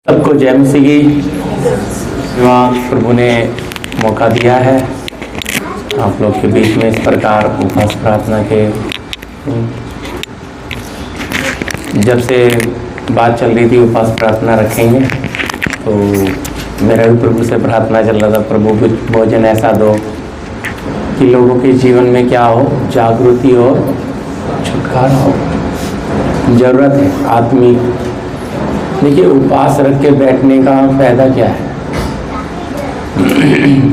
सबको जय मसीह की। प्रभु ने मौका दिया है आप लोग के बीच में इस प्रकार उपवास प्रार्थना के। जब से बात चल रही थी उपवास प्रार्थना रखेंगे, तो मेरा भी प्रभु से प्रार्थना चल रहा था, प्रभु कुछ भोजन ऐसा दो कि लोगों के जीवन में क्या हो, जागृति हो, छुटकारा हो। जरूरत है आत्मिक। देखिए, उपवास रख के बैठने का फायदा क्या है?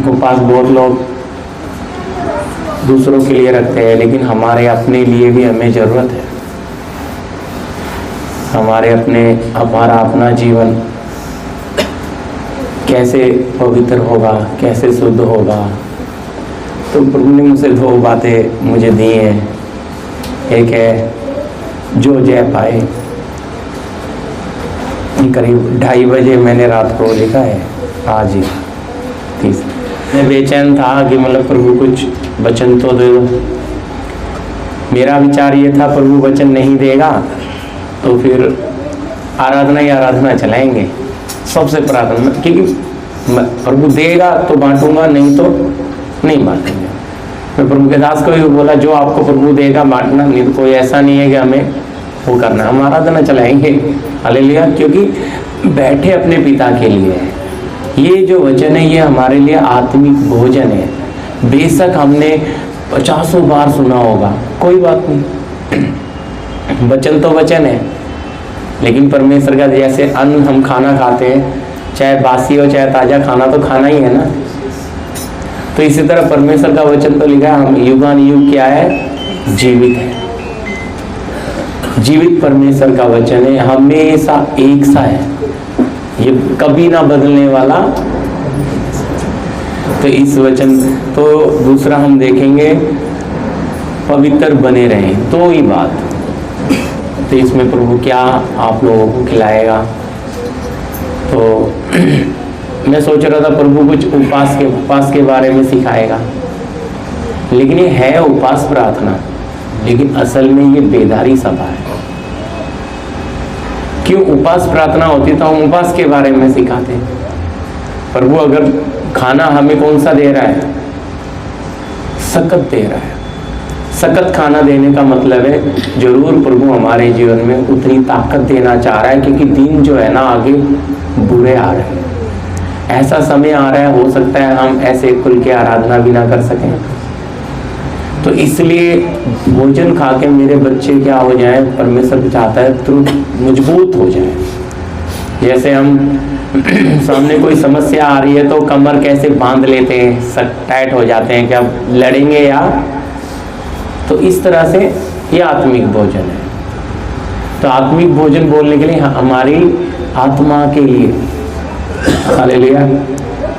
उपवास बहुत लोग दूसरों के लिए रखते हैं, लेकिन हमारे अपने लिए भी हमें जरूरत है। हमारा अपना जीवन कैसे पवित्र होगा, कैसे शुद्ध होगा। तो प्रभु ने मुझसे दो बातें मुझे दी हैं। एक है जो जय पाए, करीब 2:30 बजे मैंने रात को लिखा है, आज ही 30। मैं बेचैन था कि मतलब प्रभु कुछ वचन तो दे दो। मेरा विचार ये था, प्रभु वचन नहीं देगा तो फिर आराधना ही आराधना चलाएंगे, सबसे प्रार्थना, क्योंकि प्रभु देगा तो बांटूंगा, नहीं तो नहीं बांटेंगे। मैं प्रभु के दास को भी बोला, जो आपको प्रभु देगा बांटना, नहीं तो कोई ऐसा नहीं है कि हमें वो करना, हम आराधना चलाएंगे। हालेलुया। क्योंकि बैठे अपने पिता के लिए है। ये जो वचन है ये हमारे लिए आत्मिक भोजन है। बेशक हमने 50 बार सुना होगा, कोई बात नहीं, वचन तो वचन है। लेकिन परमेश्वर का जैसे अन्न हम खाना खाते हैं, चाहे बासी हो चाहे ताजा, खाना तो खाना ही है ना। तो इसी तरह परमेश्वर का वचन तो लिखा है, हम युगान युग क्या है, जीवित है। जीवित परमेश्वर का वचन है, हमेशा एक सा है, ये कभी ना बदलने वाला। तो इस वचन तो दूसरा हम देखेंगे, पवित्र बने रहें, दो ही बात। तो इसमें प्रभु क्या आप लोगों को खिलाएगा। तो मैं सोच रहा था प्रभु कुछ उपवास के बारे में सिखाएगा, लेकिन ये है उपवास प्रार्थना, लेकिन असल में ये बेदारी सभा है। क्यों उपवास प्रार्थना होती तो हम उपवास के बारे में सिखाते हैं। प्रभु अगर खाना हमें कौन सा दे रहा है, सकत दे रहा है। सकत खाना देने का मतलब है जरूर प्रभु हमारे जीवन में उतनी ताकत देना चाह रहा है, क्योंकि दिन जो है ना आगे बुरे आ रहे हैं। ऐसा समय आ रहा है, हो सकता है हम ऐसे खुल के आराधना भी ना कर सकें। तो इसलिए भोजन खा के मेरे बच्चे क्या हो जाए, परमेश्वर चाहता है तो मजबूत हो जाए। जैसे हम सामने कोई समस्या आ रही है तो कमर कैसे बांध लेते हैं, टाइट हो जाते हैं कि अब लड़ेंगे या, तो इस तरह से ये आत्मिक भोजन है। तो आत्मिक भोजन बोलने के लिए हमारी आत्मा के लिए, हालेलुया।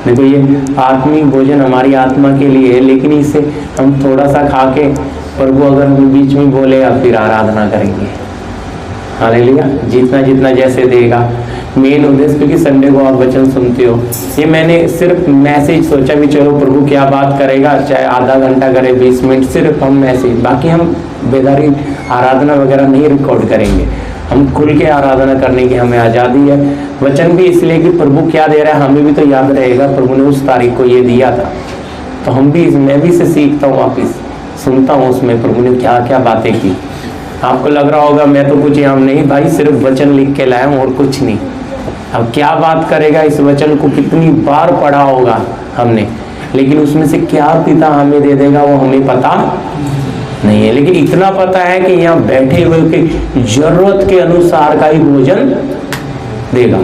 देखो, ये आत्मिक भोजन हमारी आत्मा के लिए है, लेकिन इससे हम थोड़ा सा खा के प्रभु अगर हम बीच में बोलेगा फिर आराधना करेंगे। हालेलुया। जितना जितना जैसे देगा। मेन उद्देश्य, क्योंकि संडे को आप वचन सुनते हो, ये मैंने सिर्फ मैसेज सोचा भी, चलो प्रभु क्या बात करेगा, चाहे आधा घंटा करे, 20 मिनट, सिर्फ हम मैसेज, बाकी हम बेदारी आराधना वगैरह नहीं रिकॉर्ड करेंगे। हम खुल के आराधना करने की हमें आज़ादी है। वचन भी इसलिए कि प्रभु क्या दे रहा है हमें भी तो याद रहेगा, प्रभु ने उस तारीख को ये दिया था। तो मैं भी इसे सीखता हूँ, वापिस सुनता हूँ उसमें प्रभु ने क्या क्या बातें की। आपको लग रहा होगा मैं तो कुछ यहाँ नहीं, भाई सिर्फ वचन लिख के लाया हूँ और कुछ नहीं। अब क्या बात करेगा, इस वचन को कितनी बार पढ़ा होगा हमने, लेकिन उसमें से क्या पिता हमें दे देगा वो हमें पता नहीं है। लेकिन इतना पता है कि यहाँ बैठे हुए के जरूरत के अनुसार का ही भोजन देगा,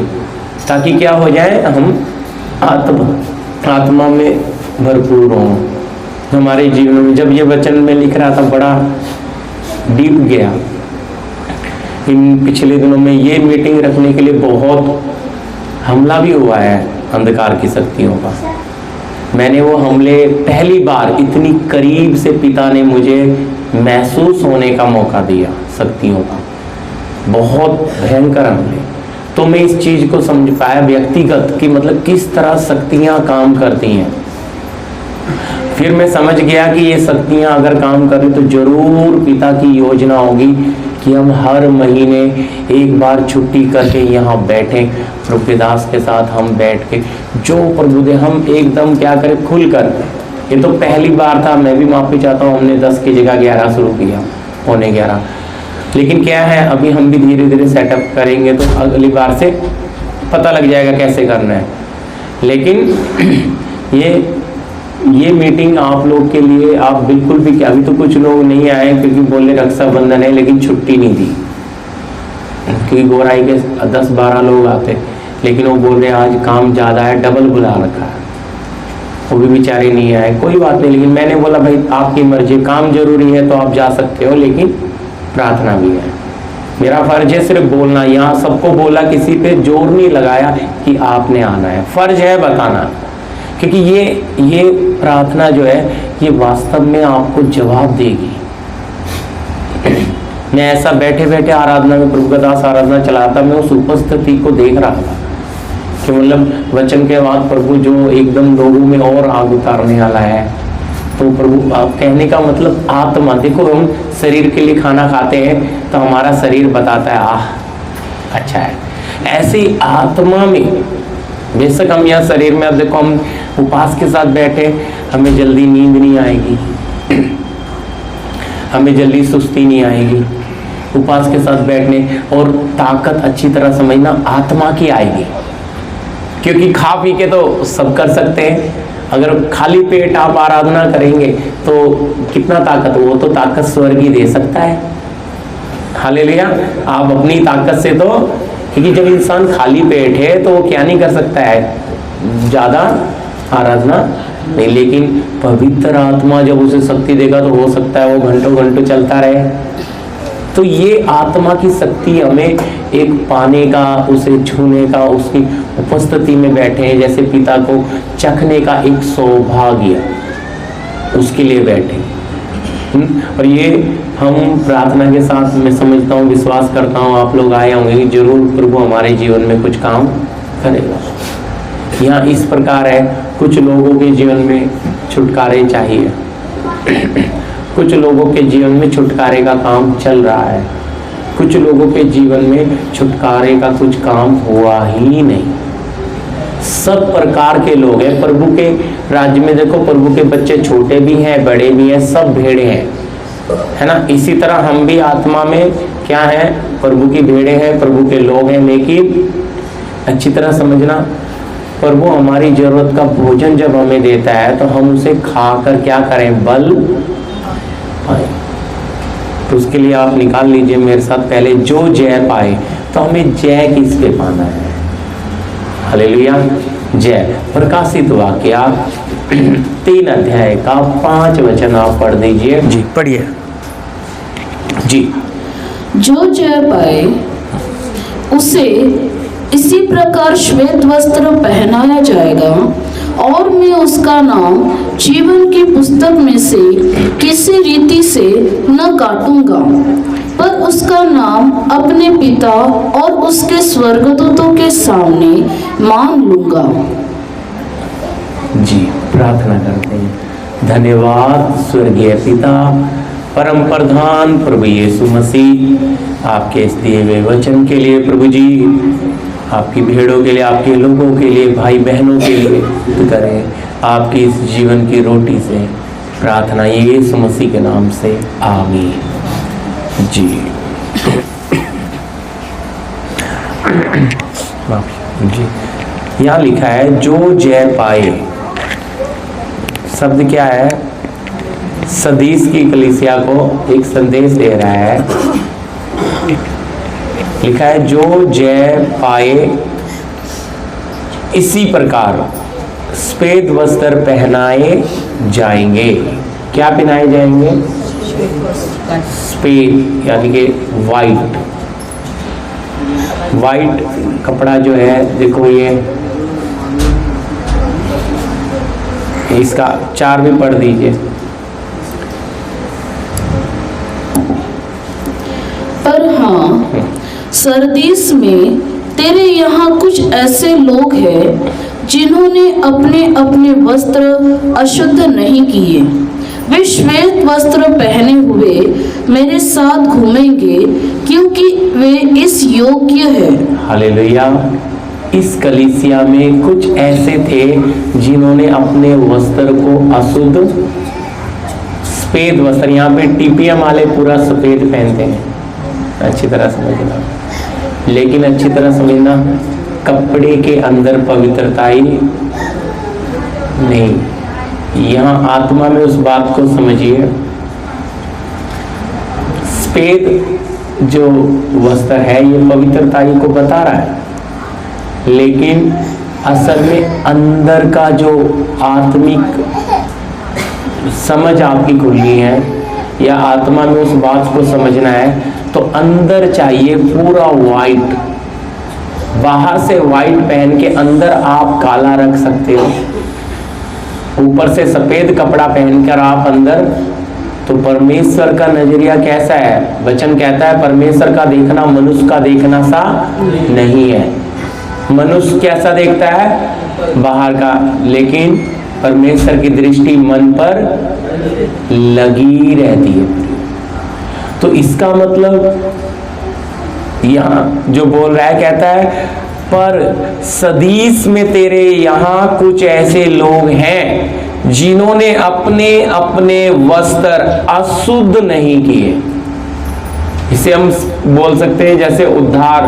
ताकि क्या हो जाए, हम आत्मा में भरपूर हों हमारे जीवन में। जब ये वचन में लिख रहा था बड़ा डीप गया। इन पिछले दिनों में ये मीटिंग रखने के लिए बहुत हमला भी हुआ है अंधकार की शक्तियों का। मैंने वो हमले पहली बार इतनी करीब से पिता ने मुझे महसूस होने का मौका दिया, शक्तियों का बहुत भयंकर हमले। तो मैं इस चीज को समझ पाया व्यक्तिगत कि मतलब किस तरह शक्तियां काम करती हैं। फिर मैं समझ गया कि ये शक्तियां अगर काम करें तो जरूर पिता की योजना होगी कि हम हर महीने एक बार छुट्टी करके यहाँ बैठें, प्रभुदास के साथ हम बैठ के जो प्रभु दे हम एकदम क्या करें खुल कर। ये तो पहली बार था, मैं भी माफी चाहता हूँ, हमने 10 की जगह 11 शुरू किया, पौने 11। लेकिन क्या है, अभी हम भी धीरे धीरे सेटअप करेंगे तो अगली बार से पता लग जाएगा कैसे करना है। लेकिन ये मीटिंग आप लोग के लिए, आप बिल्कुल भी क्या, अभी तो कुछ लोग नहीं आए क्योंकि बोले रक्षाबंधन है, लेकिन छुट्टी नहीं दी क्योंकि गोराई के 10-12 लोग आते, लेकिन वो बोल रहे हैं आज काम ज़्यादा है, डबल बुला रखा है, वो भी बेचारे नहीं आए। कोई बात नहीं, लेकिन मैंने बोला भाई आपकी मर्जी, काम जरूरी है तो आप जा सकते हो, लेकिन प्रार्थना भी है। मेरा फर्ज है सिर्फ बोलना, यहाँ सबको बोला, किसी पे जोर नहीं लगाया कि आपने आना है, फर्ज है बताना, क्योंकि ये प्रार्थना जो है ये वास्तव में आपको जवाब देगी। मैं ऐसा बैठे बैठे आराधना में, प्रभु का दास आराधना चलाता, मैं उस उपस्थिति को देख रहा था कि मतलब वचन के बाद प्रभु जो एकदम लोगों में और आग उतारने वाला है। तो प्रभु आप कहने का मतलब आत्मा, देखो हम शरीर के लिए खाना खाते हैं तो हमारा शरीर बताता है आह अच्छा है, ऐसी आत्मा में बेशक हम यहाँ शरीर में, अब देखो हम उपवास के साथ बैठे, हमें जल्दी नींद नहीं आएगी, हमें जल्दी सुस्ती नहीं आएगी उपवास के साथ बैठने, और ताकत अच्छी तरह समझना आत्मा की आएगी, क्योंकि खा पी के तो सब कर सकते हैं, अगर खाली पेट आप आराधना करेंगे तो कितना ताकत, वो तो ताकत स्वर्ग ही दे सकता है। हालेलुया। आप अपनी ताकत से तो, क्योंकि जब इंसान खाली पेट है तो वो क्या नहीं कर सकता है, ज़्यादा आराधना नहीं, लेकिन पवित्र आत्मा जब उसे शक्ति देगा तो हो सकता है वो घंटों घंटों चलता रहे। तो ये आत्मा की शक्ति हमें एक पाने का, उसे छूने का, उसकी उपस्थिति में बैठे हैं, जैसे पिता को चखने का एक सौभाग्य, उसके लिए बैठे। और ये हम प्रार्थना के साथ, मैं समझता हूँ, विश्वास करता हूँ आप लोग आए होंगे कि जरूर प्रभु हमारे जीवन में कुछ काम करेगा। यहाँ इस प्रकार है, कुछ लोगों के जीवन में छुटकारे चाहिए, कुछ लोगों के जीवन में छुटकारे का काम चल रहा है, कुछ लोगों के जीवन में छुटकारे का कुछ काम हुआ ही नहीं। सब प्रकार के लोग हैं प्रभु के राज्य में। देखो प्रभु के बच्चे छोटे भी हैं, बड़े भी हैं, सब भेड़े हैं, है ना। इसी तरह हम भी आत्मा में क्या है, प्रभु की भेड़े हैं, प्रभु के लोग हैं। लेकिन अच्छी तरह समझना, प्रभु हमारी जरूरत का भोजन जब हमें देता है तो हम उसे खाकर क्या करें, बल पाए। तो उसके लिए आप निकाल लीजिए मेरे साथ पहले, जो जय पाए, तो हमें जय किसके पाना है। हालेलुया। जय प्रकाशित वाक्य 3 अध्याय का 5 वचन आप पढ़ दीजिए। जी पढ़िए। जी। जो जय पाए उसे इसी प्रकार श्वेत वस्त्र पहनाया जाएगा, और मैं उसका नाम जीवन की पुस्तक में से किसी रीति से न काटूंगा, पर उसका नाम अपने पिता और उसके स्वर्गदूतों के सामने मांग लूंगा। जी प्रार्थना करते हैं। धन्यवाद स्वर्गीय पिता, परम प्रधान प्रभु यीशु मसीह, आपके इस दिए हुए वचन के लिए प्रभु जी, आपकी भेड़ों के लिए, आपके लोगों के लिए, भाई बहनों के लिए करें आपकी इस जीवन की रोटी से प्रार्थना यीशु मसीह के नाम से, आमीन। जी जी। यहाँ लिखा है जो जय पाए, शब्द क्या है, सदीस की कलीसिया को एक संदेश दे रहा है। लिखा है जो जय पाए इसी प्रकार श्वेत वस्त्र पहनाए जाएंगे। क्या पहनाए जाएंगे, श्वेत यानी कि वाइट कपड़ा जो है, देखो ये इसका 4 भी पढ़ दीजिए। पर हाँ, सरदीस में तेरे यहाँ कुछ ऐसे लोग हैं जिन्होंने अपने अपने वस्त्र अशुद्ध नहीं किए, वे श्वेत वस्त्र पहने हुए मेरे साथ घूमेंगे, क्योंकि वे इस योग्य है। हालेलुया। इस कलीसिया में कुछ ऐसे थे जिन्होंने अपने वस्त्र को अशुद्ध, सफेद वस्त्र, यहाँ पे टीपीएम वाले पूरा सफेद पहनते हैं, अच्छी तरह समझना, लेकिन अच्छी तरह समझना, कपड़े के अंदर पवित्रता ही नहीं। यहाँ आत्मा में उस बात को समझिए, सफेद जो वस्त्र है ये पवित्रता ही को बता रहा है, लेकिन असल में अंदर का जो आत्मिक समझ आपकी खुली है या आत्मा में उस बात को समझना है तो अंदर चाहिए पूरा वाइट। बाहर से वाइट पहन के अंदर आप काला रख सकते हो, ऊपर से सफेद कपड़ा पहनकर आप अंदर, तो परमेश्वर का नजरिया कैसा है? वचन कहता है परमेश्वर का देखना मनुष्य का देखना सा नहीं है। मनुष्य कैसा देखता है? बाहर का, लेकिन परमेश्वर की दृष्टि मन पर लगी रहती है। तो इसका मतलब यहाँ जो बोल रहा है, कहता है पर सदीस में तेरे यहाँ कुछ ऐसे लोग हैं जिन्होंने अपने अपने वस्त्र अशुद्ध नहीं किए। इसे हम बोल सकते हैं जैसे उद्धार,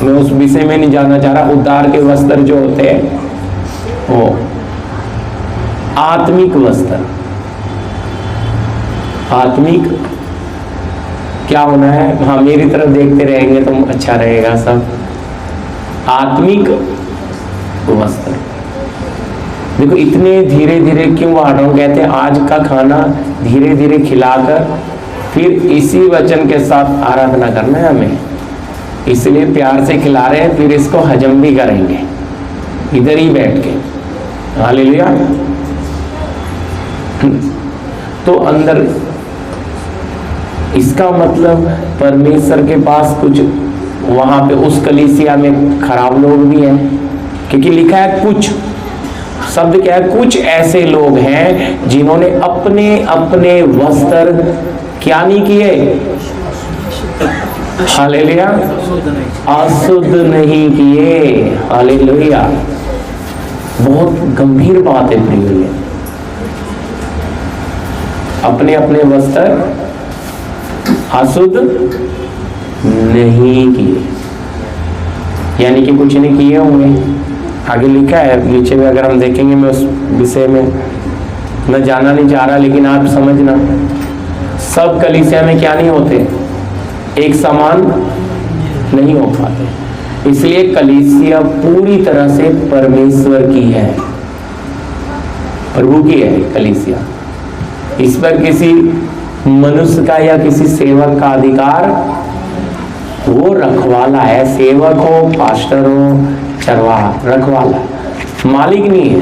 मैं उस विषय में नहीं जाना चाह रहा, उद्धार के वस्त्र जो होते हैं वो आत्मिक वस्त्र। आत्मिक क्या होना है? हाँ, मेरी तरफ देखते रहेंगे तो अच्छा रहेगा सब। आत्मिक वस्त्र देखो, इतने धीरे धीरे क्यों बांट रहा हूं? कहते हैं आज का खाना धीरे धीरे खिलाकर फिर इसी वचन के साथ आराधना करना है हमें, इसलिए प्यार से खिला रहे हैं, फिर इसको हजम भी करेंगे इधर ही बैठ के। हालेलुया। तो अंदर इसका मतलब परमेश्वर के पास कुछ वहां पे उस कलीसिया में खराब लोग भी हैं, क्योंकि लिखा है कुछ, शब्द क्या है? कुछ ऐसे लोग हैं जिन्होंने अपने अपने वस्त्र क्या नहीं किए? हालेलुया, अशुद्ध नहीं किए। हालेलुया, बहुत गंभीर बात है प्रिय। अपने अपने वस्त्र अशुद्ध नहीं किए, यानी कि कुछ नहीं किए होंगे। आगे लिखा है नीचे में, अगर हम देखेंगे, मैं उस विषय में मैं जाना नहीं चाह रहा, लेकिन आप समझना, सब कलीसिया में क्या नहीं होते? एक समान नहीं हो पाते। इसलिए कलीसिया पूरी तरह से परमेश्वर की है, प्रभु की है कलीसिया। इस पर किसी मनुष्य का या किसी सेवक का अधिकार, वो रखवाला है। सेवक हो, पास्टर हो, चरवाहा, रखवाला, मालिक नहीं है।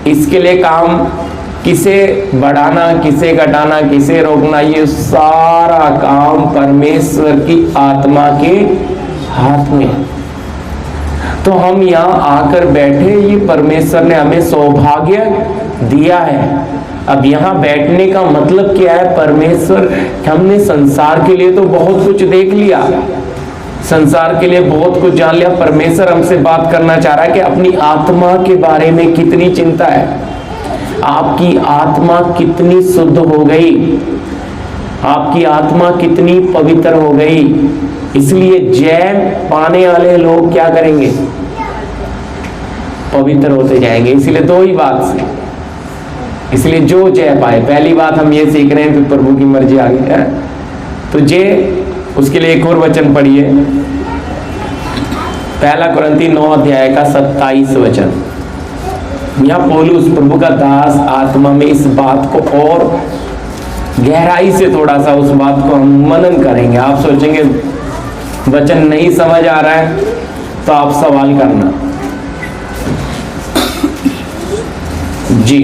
इसके लिए काम किसे बढ़ाना, किसे घटाना, किसे रोकना, ये सारा काम परमेश्वर की आत्मा के हाथ में है। तो हम यहाँ आकर बैठे, ये परमेश्वर ने हमें सौभाग्य दिया है। अब यहाँ बैठने का मतलब क्या है? परमेश्वर, हमने संसार के लिए तो बहुत कुछ देख लिया, संसार के लिए बहुत कुछ जान लिया। परमेश्वर हमसे बात करना चाह रहा है कि अपनी आत्मा के बारे में कितनी चिंता है, आपकी आत्मा कितनी शुद्ध हो गई, आपकी आत्मा कितनी पवित्र हो गई। इसलिए जय पाने वाले लोग क्या करेंगे? पवित्र होते जाएंगे। इसलिए दो ही बात से, इसलिए जो जय पाए, पहली बात हम ये सीख रहे हैं, फिर प्रभु की मर्जी आगे है। तो जय, उसके लिए एक और वचन पढ़िए, पहला कुरिन्थी 9 अध्याय का 27 वचन। यहाँ पौलुस प्रभु का दास आत्मा में इस बात को और गहराई से थोड़ा सा उस बात को हम मनन करेंगे। आप सोचेंगे वचन नहीं समझ आ रहा है तो आप सवाल करना जी।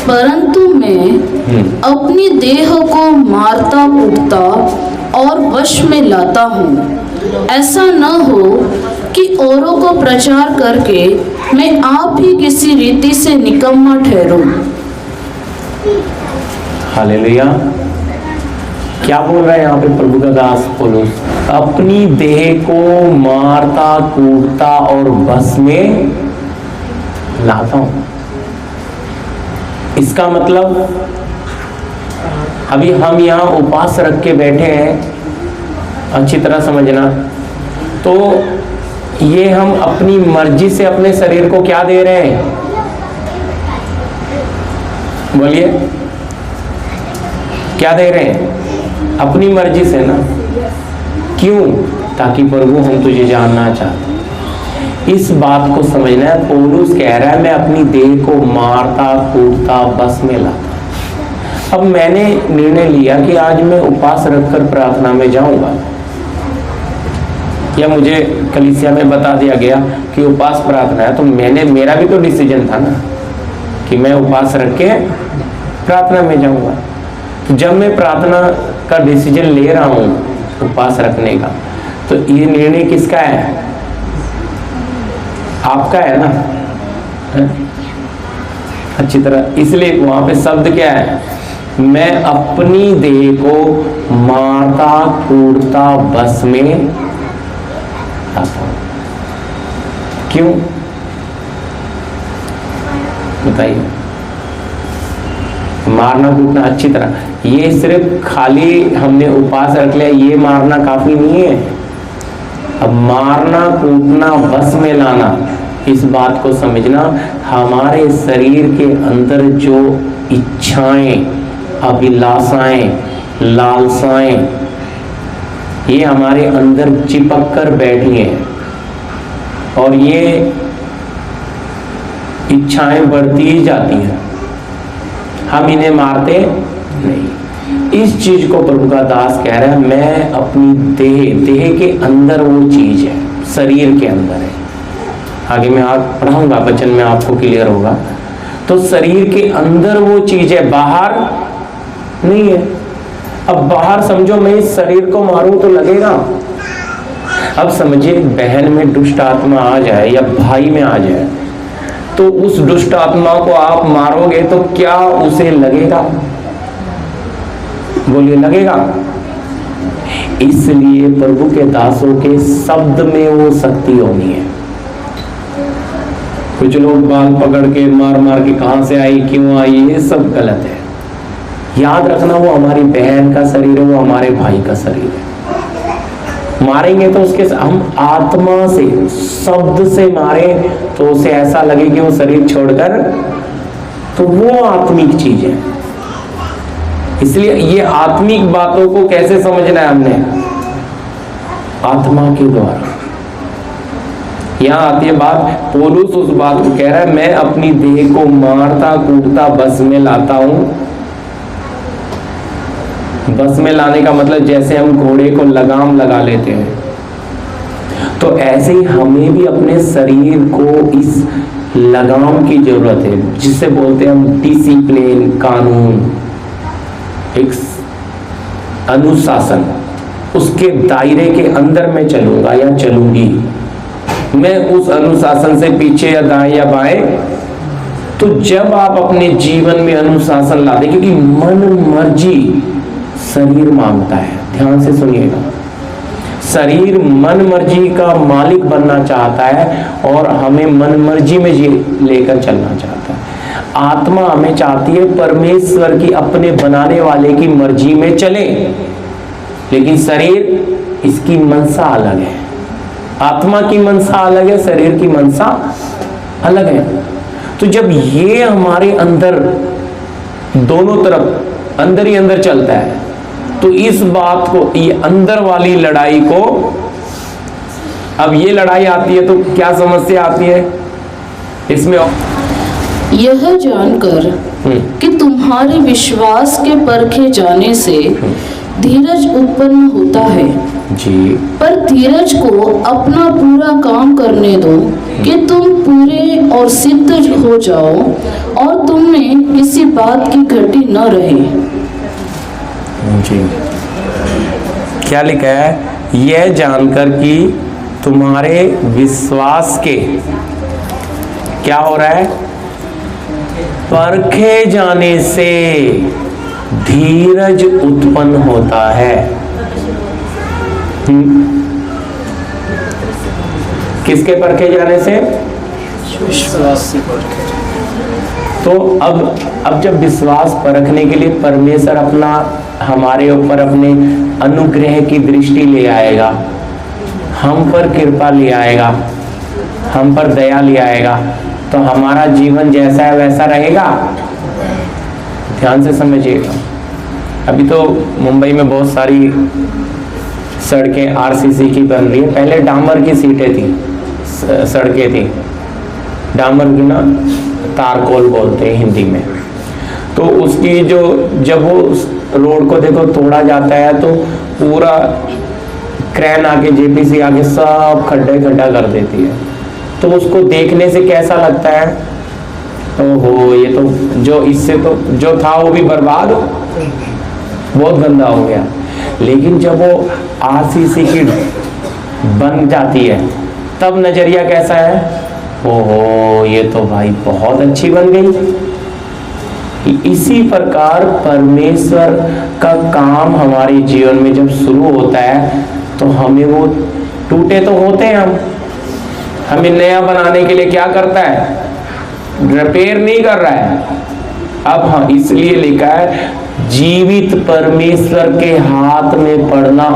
परंतु मैं अपनी देह को मारता कूटता और वश में लाता हूँ, ऐसा न हो कि औरों को प्रचार करके मैं आप ही किसी रीति से निकम्मा ठहरूं। हालेलुया। क्या बोल रहे हैं यहाँ पे प्रभु का दास पौलुस? अपनी देह को मारता कूटता और बस में लाता हूं। इसका मतलब अभी हम यहाँ उपवास रख के बैठे हैं, अच्छी तरह समझना। तो ये हम अपनी मर्जी से अपने शरीर को क्या दे रहे हैं? बोलिए, क्या दे रहे हैं? अपनी मर्जी से ना। क्यों? ताकि प्रभु हम तुझे जानना चाहते हैं। इस बात को समझना है। पौलुस कह रहा है मैं अपनी देह को मारता कूटता बस में लाता। अब मैंने निर्णय लिया कि आज मैं उपवास रखकर प्रार्थना में जाऊंगा, या मुझे कलीसिया में बता दिया गया कि उपवास प्रार्थना है, तो मेरा भी तो डिसीजन था ना कि मैं उपवास रख के प्रार्थना में जाऊंगा। जब मैं प्रार्थना का डिसीजन ले रहा हूं उपवास रखने का, तो ये निर्णय किसका है? आपका है ना, है? अच्छी तरह। इसलिए वहां पे शब्द क्या है? मैं अपनी देह को मारता कूटता बस में लाता हूं। क्यों बताइए? मारना कूटना अच्छी तरह, ये सिर्फ खाली हमने उपवास रख लिया ये मारना काफी नहीं है। अब मारना कूटना बस में लाना, इस बात को समझना, हमारे शरीर के अंदर जो इच्छाएं, अभिलाषाएं, लालसाएं, ये हमारे अंदर चिपक कर बैठी हैं और ये इच्छाएं बढ़ती ही जाती हैं, हम इन्हें मारते नहीं। इस चीज को प्रभु का दास कह रहा है, मैं अपनी देह के अंदर वो चीज है, शरीर के अंदर है। आगे मैं पढ़ाऊंगा वचन में, आपको क्लियर होगा। तो शरीर के अंदर वो चीज है, बाहर नहीं है। अब बाहर समझो मैं इस शरीर को मारूं तो लगेगा। अब समझिए बहन में दुष्ट आत्मा आ जाए या भाई में आ जाए, तो उस दुष्ट आत्मा को आप मारोगे तो क्या उसे लगेगा? बोलिए, लगेगा? इसलिए प्रभु के दासों के शब्द में वो शक्ति होनी है। कुछ लोग बाल पकड़ के मार मार के कहां से आई, क्यों आई, ये सब गलत है। याद रखना, वो हमारी बहन का शरीर है, वो हमारे भाई का शरीर है। मारेंगे तो उसके हम आत्मा से, शब्द से मारे तो उसे ऐसा लगे कि वो शरीर छोड़कर, तो वो आत्मिक चीज है। इसलिए ये आत्मिक बातों को कैसे समझना है हमने? आत्मा के द्वारा। यहां आती है बात, पौलुस उस बात को कह रहा है, मैं अपनी देह को मारता कूटता बस में लाता हूं। बस में लाने का मतलब जैसे हम घोड़े को लगाम लगा लेते हैं, तो ऐसे ही हमें भी अपने शरीर को इस लगाम की जरूरत है, जिसे बोलते हैं हम डिसिप्लिन, कानून, एक अनुशासन। उसके दायरे के अंदर मैं चलूंगा या चलूंगी। मैं उस अनुशासन से पीछे या दाएं या बाएं। तो जब आप अपने जीवन में अनुशासन लाते, क्योंकि मन मर्जी शरीर मांगता है, ध्यान से सुनिएगा, शरीर मन मर्जी का मालिक बनना चाहता है और हमें मन मर्जी में लेकर चलना चाहता है। आत्मा हमें चाहती है परमेश्वर की, अपने बनाने वाले की मर्जी में चले, लेकिन शरीर इसकी मनसा अलग है। आत्मा की मनसा अलग है, शरीर की मनसा अलग है। तो जब ये हमारे अंदर दोनों तरफ अंदर ही अंदर चलता है, तो इस बात को, ये अंदर वाली लड़ाई को, अब ये लड़ाई आती है तो क्या समस्या आती है इसमें? यह जानकर कि तुम्हारे विश्वास के परखे जाने से धीरज उत्पन्न होता है जी, पर धीरज को अपना पूरा काम करने दो कि तुम पूरे और सिद्ध हो जाओ और तुम में किसी बात की घटी न रहे। जी, क्या लिखा है? यह जानकर कि तुम्हारे विश्वास के क्या हो रहा है? परखे जाने से धीरज उत्पन्न होता है। किसके परखे जाने से? विश्वास से परखे। तो अब जब विश्वास परखने के लिए परमेश्वर अपना हमारे ऊपर अपने अनुग्रह की दृष्टि ले आएगा, हम पर कृपा ले आएगा, हम पर दया ले आएगा, तो हमारा जीवन जैसा है वैसा रहेगा। ध्यान से समझिएगा। अभी तो मुंबई में बहुत सारी सड़कें आरसीसी की बन रही है। पहले डामर की सीटें थी, सड़कें थी डामर की ना, तारकोल बोलते हैं हिंदी में। तो उसकी जो जब वो रोड को देखो तोड़ा जाता है तो पूरा क्रेन आके जेपीसी आके सब खड्डा कर देती है। तो उसको देखने से कैसा लगता है? ओहो, ये तो जो इससे तो जो था वो भी बर्बाद, बहुत गंदा हो गया। लेकिन जब वो आरसीसी की बन जाती है तब नजरिया कैसा है? ओहो, ये तो भाई बहुत अच्छी बन गई। इसी प्रकार परमेश्वर का काम हमारे जीवन में जब शुरू होता है तो हमें वो टूटे तो होते हैं, हमें नया बनाने के लिए क्या करता है? रिपेयर नहीं कर रहा है। अब हाँ, इसलिए लिखा है जीवित परमेश्वर के हाथ में पड़ना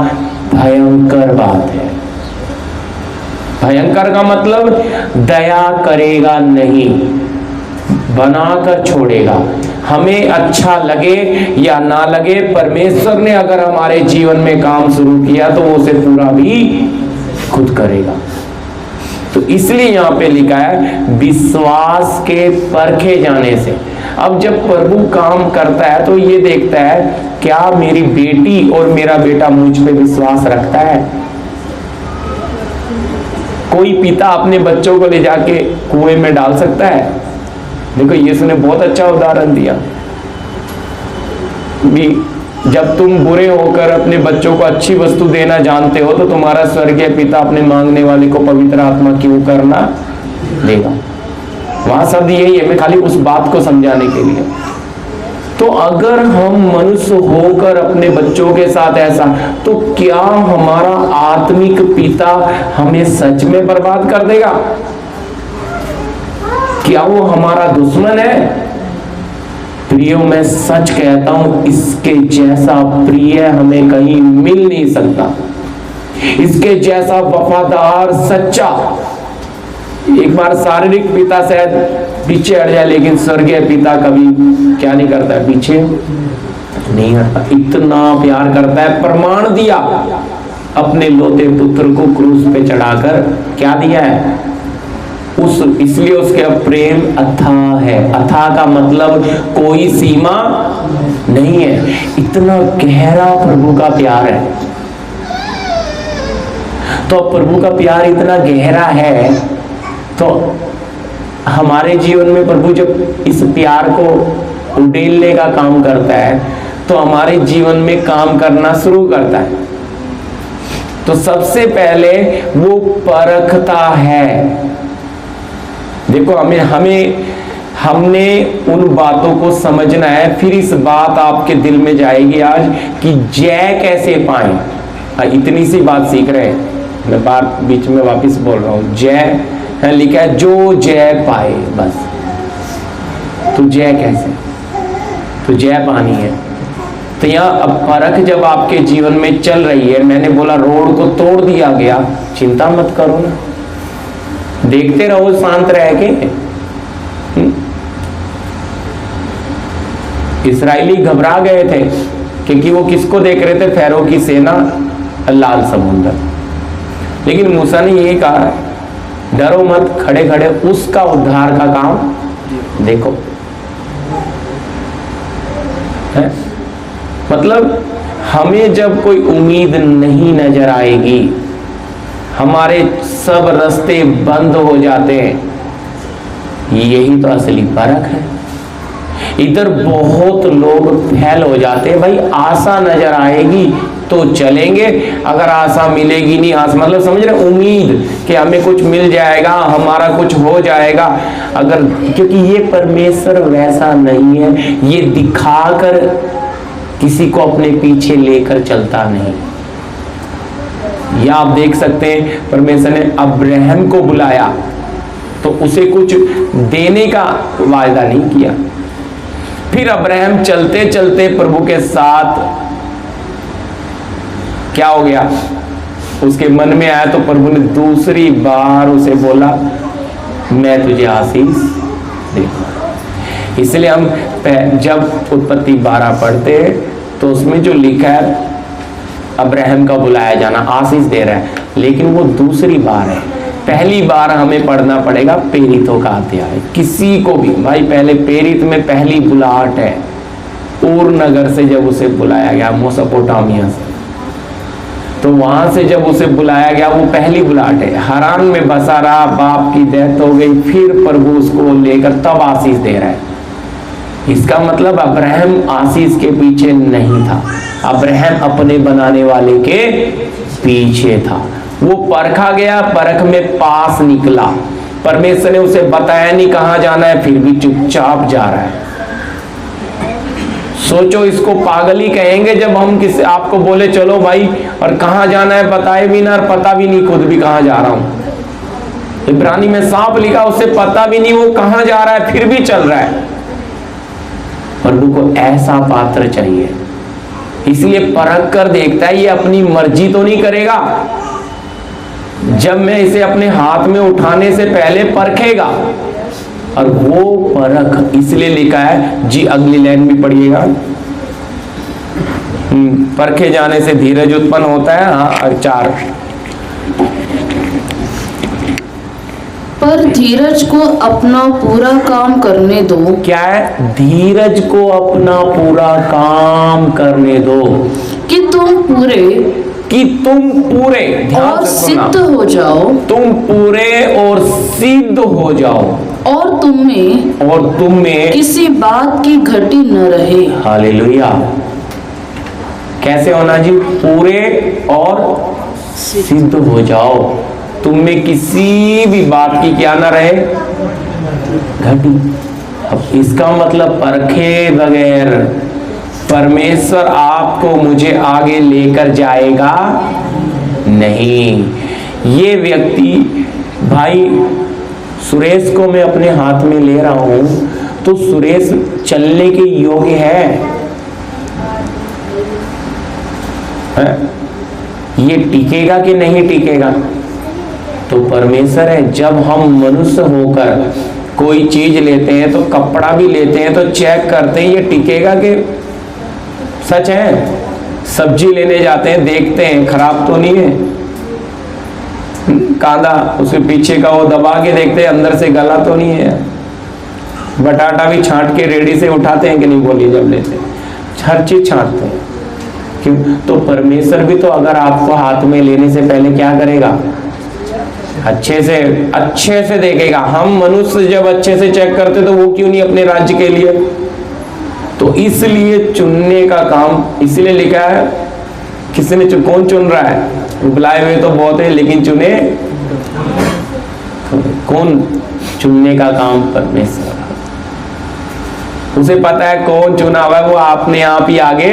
भयंकर बात है। भयंकर का मतलब दया करेगा नहीं, बनाकर छोड़ेगा। हमें अच्छा लगे या ना लगे, परमेश्वर ने अगर हमारे जीवन में काम शुरू किया तो वो उसे पूरा भी खुद करेगा। तो इसलिए यहाँ पे लिखा है विश्वास के परखे जाने से। अब जब प्रभु काम करता है तो ये देखता है क्या मेरी बेटी और मेरा बेटा मुझ पे विश्वास रखता है। कोई पिता अपने बच्चों को ले जाके कुएं में डाल सकता है? देखो यीशु ने बहुत अच्छा उदाहरण दिया भी, जब तुम बुरे होकर अपने बच्चों को अच्छी वस्तु देना जानते हो तो तुम्हारा स्वर्गीय पिता अपने मांगने वाले को पवित्र आत्मा क्यों करना देगा। वहां शब्द यही है, मैं खाली उस बात को समझाने के लिए। तो अगर हम मनुष्य होकर अपने बच्चों के साथ ऐसा, तो क्या हमारा आत्मिक पिता हमें सच में बर्बाद कर देगा? क्या वो हमारा दुश्मन है? प्रियो, मैं सच कहता हूं, इसके जैसा प्रिय हमें कहीं मिल नहीं सकता। इसके जैसा वफादार, सच्चा। एक बार शारीरिक पिता शायद पीछे हट जाए, लेकिन स्वर्गीय पिता कभी क्या नहीं करता है? पीछे नहीं हटता। इतना प्यार करता है, प्रमाण दिया अपने लोते पुत्र को क्रूस पे चढ़ाकर। क्या दिया है? इसलिए उसके प्रेम अथाह है। अथाह का मतलब कोई सीमा नहीं है। इतना गहरा प्रभु का प्यार है। तो प्रभु का प्यार इतना गहरा है, तो हमारे जीवन में प्रभु जब इस प्यार को उड़ेलने का काम करता है तो हमारे जीवन में काम करना शुरू करता है। तो सबसे पहले वो परखता है। देखो, हमने उन बातों को समझना है। फिर इस बात आपके दिल में जाएगी आज कि जय कैसे पाए। इतनी सी बात सीख रहे हैं, मैं बात बीच में वापस बोल रहा हूं। जय है लिखा है, जो जय पाए, बस। तो जय कैसे? तो जय पानी है। तो यहाँ अब परख जब आपके जीवन में चल रही है, मैंने बोला रोड को तोड़ दिया गया, चिंता मत करो ना, देखते रहो शांत रह के। इस्राएली घबरा गए थे क्योंकि वो किसको देख रहे थे? फैरो की सेना, लाल समुद्र। लेकिन मूसा ने यही कहा, डरो मत, खड़े खड़े उसका उद्धार का काम देखो। है? मतलब हमें जब कोई उम्मीद नहीं नजर आएगी, हमारे सब रास्ते बंद हो जाते हैं, यही तो असली परख है। इधर बहुत लोग फेल हो जाते हैं, भाई आशा नजर आएगी तो चलेंगे। अगर आशा मिलेगी नहीं, आशा मतलब समझ रहे, उम्मीद कि हमें कुछ मिल जाएगा, हमारा कुछ हो जाएगा, अगर, क्योंकि ये परमेश्वर वैसा नहीं है, ये दिखाकर किसी को अपने पीछे लेकर चलता नहीं। या आप देख सकते हैं परमेश्वर ने अब्राहम को बुलाया तो उसे कुछ देने का वायदा नहीं किया। फिर अब्राहम चलते चलते प्रभु के साथ क्या हो गया, उसके मन में आया तो प्रभु ने दूसरी बार उसे बोला मैं तुझे आशीष दूंगा। इसलिए हम जब उत्पत्ति 12 पढ़ते हैं तो उसमें जो लिखा है अब्राहम का बुलाया जाना, आशीष दे रहा है, लेकिन वो दूसरी बार है। पहली बार हमें पढ़ना पड़ेगा प्रेरितों का अध्याय। किसी को भी भाई, पहले प्रेरित में पहली बुलाहट है ऊर नगर से, जब उसे बुलाया गया मेसोपोटामिया से, तो वहां से जब उसे बुलाया गया वो पहली बुलाहट है। हरान में बसा रहा, बाप की डेथ हो गई, फिर प्रभु उसको लेकर तब आशीष दे रहा है। इसका मतलब अब्राहम आशीष के पीछे नहीं था, अब्राहम अपने बनाने वाले के पीछे था। वो परखा गया, परख में पास निकला, परमेश्वर ने उसे बताया नहीं कहां जाना है, फिर भी चुपचाप जा रहा है। सोचो, इसको पागल ही कहेंगे जब हम किसी आपको बोले चलो भाई, और कहां जाना है बताए भी ना, और पता भी नहीं खुद भी कहां जा रहा हूं। इब्रानी में साफ लिखा, उसे पता भी नहीं वो कहां जा रहा है, फिर भी चल रहा है। प्रभु को ऐसा पात्र चाहिए, इसलिए परख कर देखता है, ये अपनी मर्जी तो नहीं करेगा। जब मैं इसे अपने हाथ में उठाने से पहले परखेगा, और वो परख इसलिए लिखा है जी, अगली लाइन भी पढ़िएगा, परखे जाने से धीरज उत्पन्न होता है। हाँ 4, पर धीरज को अपना पूरा काम करने दो। क्या है? धीरज को अपना पूरा काम करने दो, कि तुम पूरे और सिद्ध हो जाओ, तुम पूरे और सिद्ध हो जाओ, और तुम में किसी बात की घटी न रहे। हालेलुया। कैसे होना जी? पूरे और सिद्ध हो जाओ, तुम में किसी भी बात की क्या ना रहे, घटी। अब इसका मतलब परखे बगैर परमेश्वर आपको मुझे आगे लेकर जाएगा नहीं। ये व्यक्ति, भाई सुरेश को मैं अपने हाथ में ले रहा हूं तो सुरेश चलने के योग्य है? ये टिकेगा कि नहीं टिकेगा? तो परमेश्वर है। जब हम मनुष्य होकर कोई चीज लेते हैं तो कपड़ा भी लेते हैं तो चेक करते हैं ये टिकेगा कि, सच है। सब्जी लेने जाते हैं, देखते हैं खराब तो नहीं है, कांदा उसके पीछे का वो दबा के देखते हैं अंदर से गला तो नहीं है। बटाटा भी छांट के रेडी से उठाते हैं कि नहीं, बोलिए? जब लेते हैं हर चीज छांटते हैं, क्यों? तो परमेश्वर भी तो अगर आपको हाथ में लेने से पहले क्या करेगा? अच्छे से देखेगा। हम मनुष्य जब अच्छे से चेक करते तो वो क्यों नहीं अपने राज्य के लिए? तो इसलिए चुनने का काम इसलिए लिखा है। किसी ने कौन चुन रहा है? बुलाए हुए तो बहुत है, लेकिन चुने कौन? चुनने का काम परमेश्वर। उसे पता है कौन चुना हुआ है, वो अपने आप ही आगे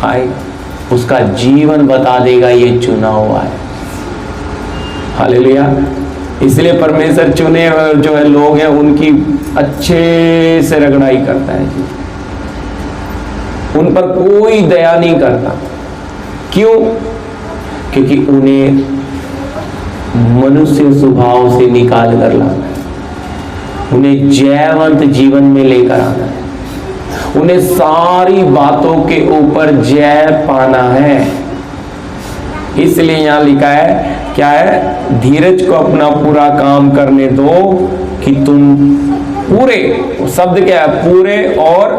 आए, उसका जीवन बता देगा ये चुना हुआ है। हालेलुया। इसलिए परमेश्वर चुने जो है लोग हैं उनकी अच्छे से रगड़ाई करता है, उन पर कोई दया नहीं करता। क्यों? क्योंकि उन्हें मनुष्य स्वभाव से निकाल कर लाना है, उन्हें जयवंत जीवन में लेकर आना है, उन्हें सारी बातों के ऊपर जय पाना है। इसलिए यहां लिखा है क्या है? धीरज को अपना पूरा काम करने दो कि तुम पूरे, शब्द क्या है? पूरे और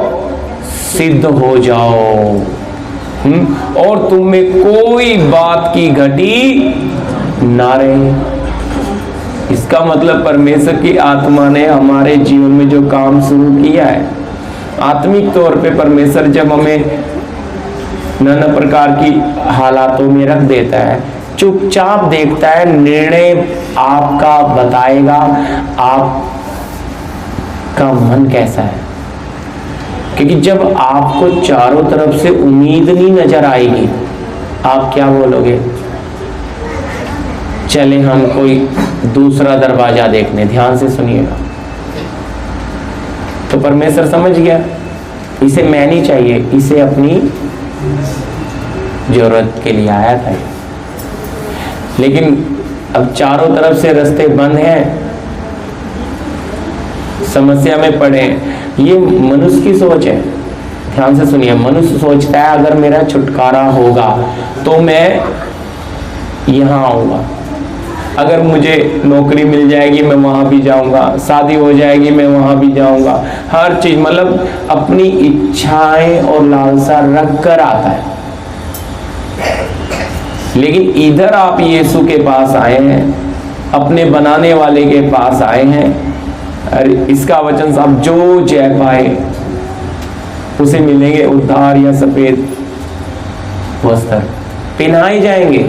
सिद्ध हो जाओ, और तुम में कोई बात की घटी ना रहे। इसका मतलब परमेश्वर की आत्मा ने हमारे जीवन में जो काम शुरू किया है, आत्मिक तौर पे परमेश्वर जब हमें नाना प्रकार की हालातों में रख देता है, चुपचाप देखता है, निर्णय आपका बताएगा आपका मन कैसा है। क्योंकि जब आपको चारों तरफ से उम्मीद नहीं नजर आएगी, आप क्या बोलोगे? चले हम कोई दूसरा दरवाजा देखने। ध्यान से सुनिएगा। तो परमेश्वर समझ गया, इसे मैं नहीं चाहिए, इसे अपनी जरूरत के लिए आया था। लेकिन अब चारों तरफ से रास्ते बंद हैं, समस्या में पड़े। ये मनुष्य की सोच है। ध्यान से सुनिए, मनुष्य सोचता है अगर मेरा छुटकारा होगा तो मैं यहां आऊंगा, अगर मुझे नौकरी मिल जाएगी मैं वहां भी जाऊंगा, शादी हो जाएगी मैं वहां भी जाऊंगा, हर चीज मतलब अपनी इच्छाएं और लालसा रख कर आता है। लेकिन इधर आप यीशु के पास आए हैं, अपने बनाने वाले के पास आए हैं। अरे इसका वचन साहब, जो जय पाए उसे मिलेंगे उद्धार या सफेद वस्त्र, पहनाए जाएंगे।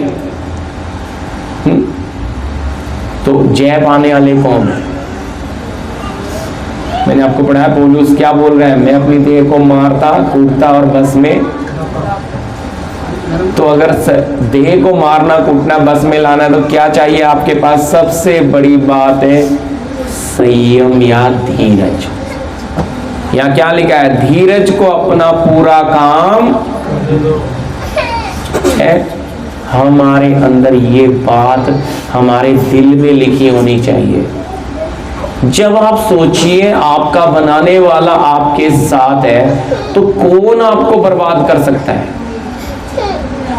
तो जय पाने वाले कौन है? मैंने आपको पढ़ाया, पौलुस क्या बोल रहा है? मैं अपनी देह को मारता कूटता और बस में। तो अगर देह को मारना कूटना बस में लाना है तो क्या चाहिए आपके पास? सबसे बड़ी बात है संयम या धीरज। यहाँ क्या लिखा है? धीरज को अपना पूरा काम है। हमारे अंदर ये बात हमारे दिल में लिखी होनी चाहिए। जब आप सोचिए आपका बनाने वाला आपके साथ है तो कौन आपको बर्बाद कर सकता है?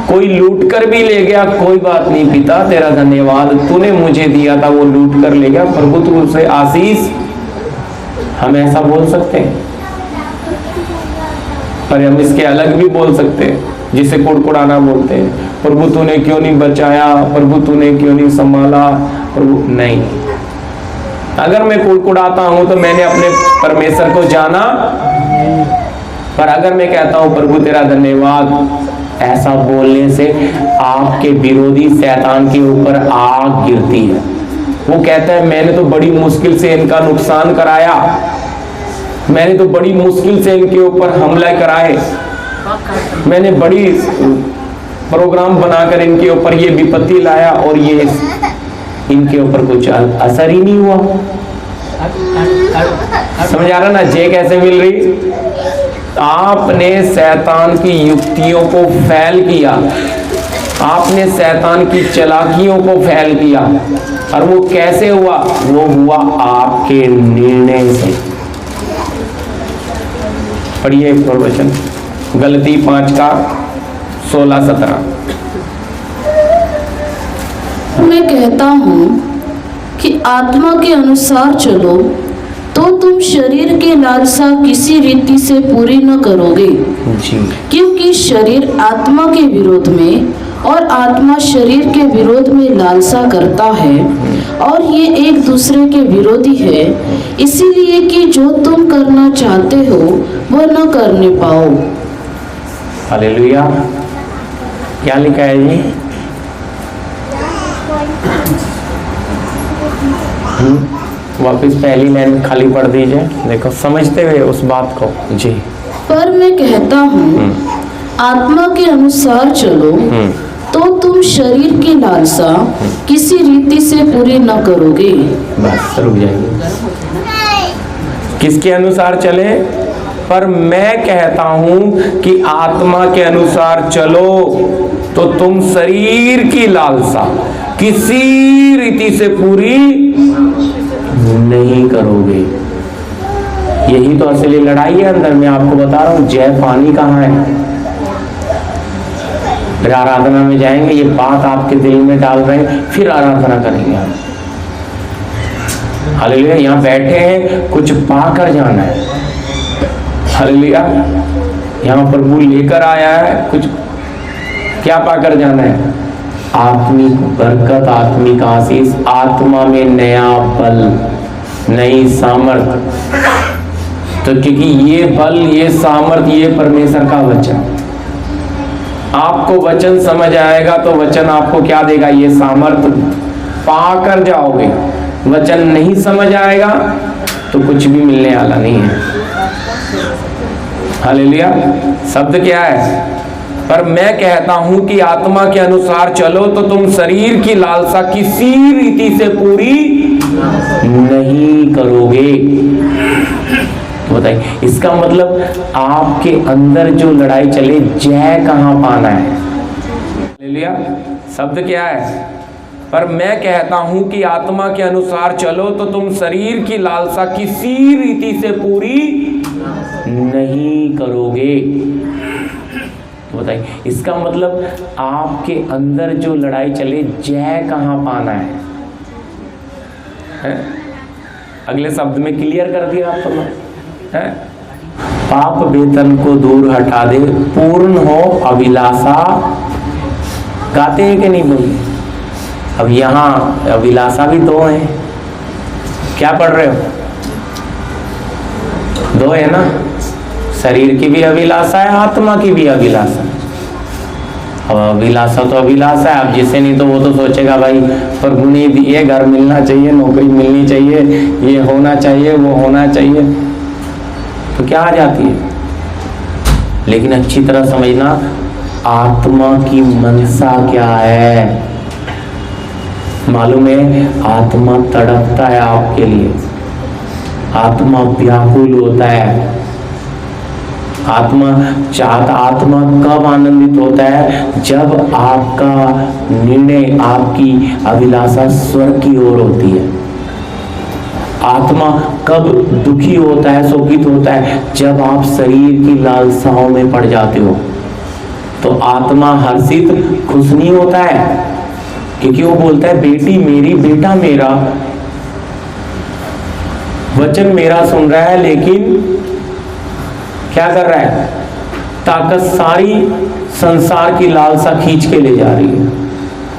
कोई लूट कर भी ले गया, कोई बात नहीं पिता, तेरा धन्यवाद, तूने मुझे दिया था, वो लूट कर ले गया, प्रभु तू उसे आशीष। हम ऐसा बोल सकते हैं, पर हम इसके अलग भी बोल सकते हैं, जिसे कुड़कुड़ाना बोलते हैं। प्रभु तूने क्यों नहीं बचाया, प्रभु तूने क्यों नहीं संभाला, प्रभु नहीं। अगर मैं कुड़कुड़ाता हूं तो मैंने अपने परमेश्वर को जाना। पर अगर मैं कहता हूं प्रभु तेरा धन्यवाद, ऐसा बोलने से आपके विरोधी शैतान के ऊपर आग गिरती है। वो कहता है मैंने तो बड़ी मुश्किल से इनका नुकसान कराया, मैंने तो बड़ी मुश्किल से इनके ऊपर हमला कराए, मैंने बड़ी प्रोग्राम बनाकर इनके ऊपर ये विपत्ति लाया और ये इनके ऊपर कुछ असर ही नहीं हुआ। समझ आ रहा ना जय कैसे मिल रही? आपने शैतान की युक्तियों को फैल किया, आपने शैतान की चालाकियों को फैल किया, और वो कैसे हुआ? वो हुआ आपके निर्णय से। पढ़िए प्रवचन गलती 5 का 16-17। मैं कहता हूँ कि आत्मा के अनुसार चलो तो तुम शरीर की लालसा किसी रीति से पूरी न करोगे। जी। क्योंकि शरीर आत्मा के विरोध में और आत्मा शरीर के विरोध में लालसा करता है, और ये एक दूसरे के विरोधी है, इसीलिए कि जो तुम करना चाहते हो वह न करने पाओ। हालेलुया। क्या लिखा है जी? वापिस पहली लाइन खाली पढ़ दीजिए, देखो समझते हुए उस बात को। जी। पर मैं कहता हूँ आत्मा के अनुसार चलो तो तुम शरीर की लालसा किसी रीति से पूरी न करोगे। बस रुक जाइए। किसके अनुसार चले? पर मैं कहता हूं कि आत्मा के अनुसार चलो तो तुम शरीर की लालसा किसी रीति से पूरी नहीं करोगे। यही तो असली लड़ाई है अंदर। मैं आपको बता रहा हूं, जय पानी कहाँ है? फिर आराधना में जाएंगे, ये बात आपके दिल में डाल रहे हैं, फिर आराधना करेंगे आप। हालेलुया। यहाँ बैठे हैं, कुछ पाकर जाना है। हालेलुया। यहाँ प्रभु लेकर आया है, कुछ क्या पाकर जाना है? आत्मिक बरकत, आत्मिक आशीष, आत्मा में नया बल, नई सामर्थ। तो क्योंकि ये बल, ये सामर्थ, ये परमेश्वर का वचन, आपको वचन समझ आएगा तो वचन आपको क्या देगा? ये सामर्थ्य पा कर जाओगे। वचन नहीं समझ आएगा तो कुछ भी मिलने वाला नहीं है। हालेलुया। शब्द क्या है? पर मैं कहता हूं कि आत्मा के अनुसार चलो तो तुम शरीर की लालसा किसी रीति से पूरी नहीं करोगे। बताइए, इसका मतलब आपके अंदर जो लड़ाई चले, जय कहां पाना है? हालेलुया। शब्द क्या है? पर मैं कहता हूं कि आत्मा के अनुसार चलो तो तुम शरीर की लालसा किसी रीति से पूरी नहीं करोगे। तो बताइए, इसका मतलब आपके अंदर जो लड़ाई चले, जय कहां पाना है? अगले शब्द में क्लियर कर दिया आपको है? पाप वेतन को दूर हटा दे, पूर्ण हो अभिलाषा। गाते हैं कि नहीं बोले? अब यहाँ अभिलाषा भी दो है। क्या पढ़ रहे हो? दो है ना, शरीर की भी अभिलाषा है, आत्मा की भी अभिलाषा है। अब अभिलाषा तो अभिलाषा है, अब जिसे नहीं तो वो तो सोचेगा भाई प्रभु ने दिए, घर मिलना चाहिए, नौकरी मिलनी चाहिए, ये होना चाहिए, वो होना चाहिए, तो क्या आ जाती है। लेकिन अच्छी तरह समझना, आत्मा की मनसा क्या है? मालूम है, आत्मा तड़पता है आपके लिए, आत्मा व्याकुल होता है। आत्मा चाहता, आत्मा कब आनंदित होता है? जब आपका निर्णय, आपकी अभिलाषा स्वर्ग की ओर होती है। आत्मा कब दुखी होता है, शोकित होता है? जब आप शरीर की लालसाओं में पड़ जाते हो। तो आत्मा हर्षित, खुश नहीं होता है, क्योंकि वो बोलता है बेटी मेरी, बेटा मेरा, वचन मेरा सुन रहा है, लेकिन क्या कर रहा है? ताकत सारी संसार की लालसा खींच के ले जा रही है,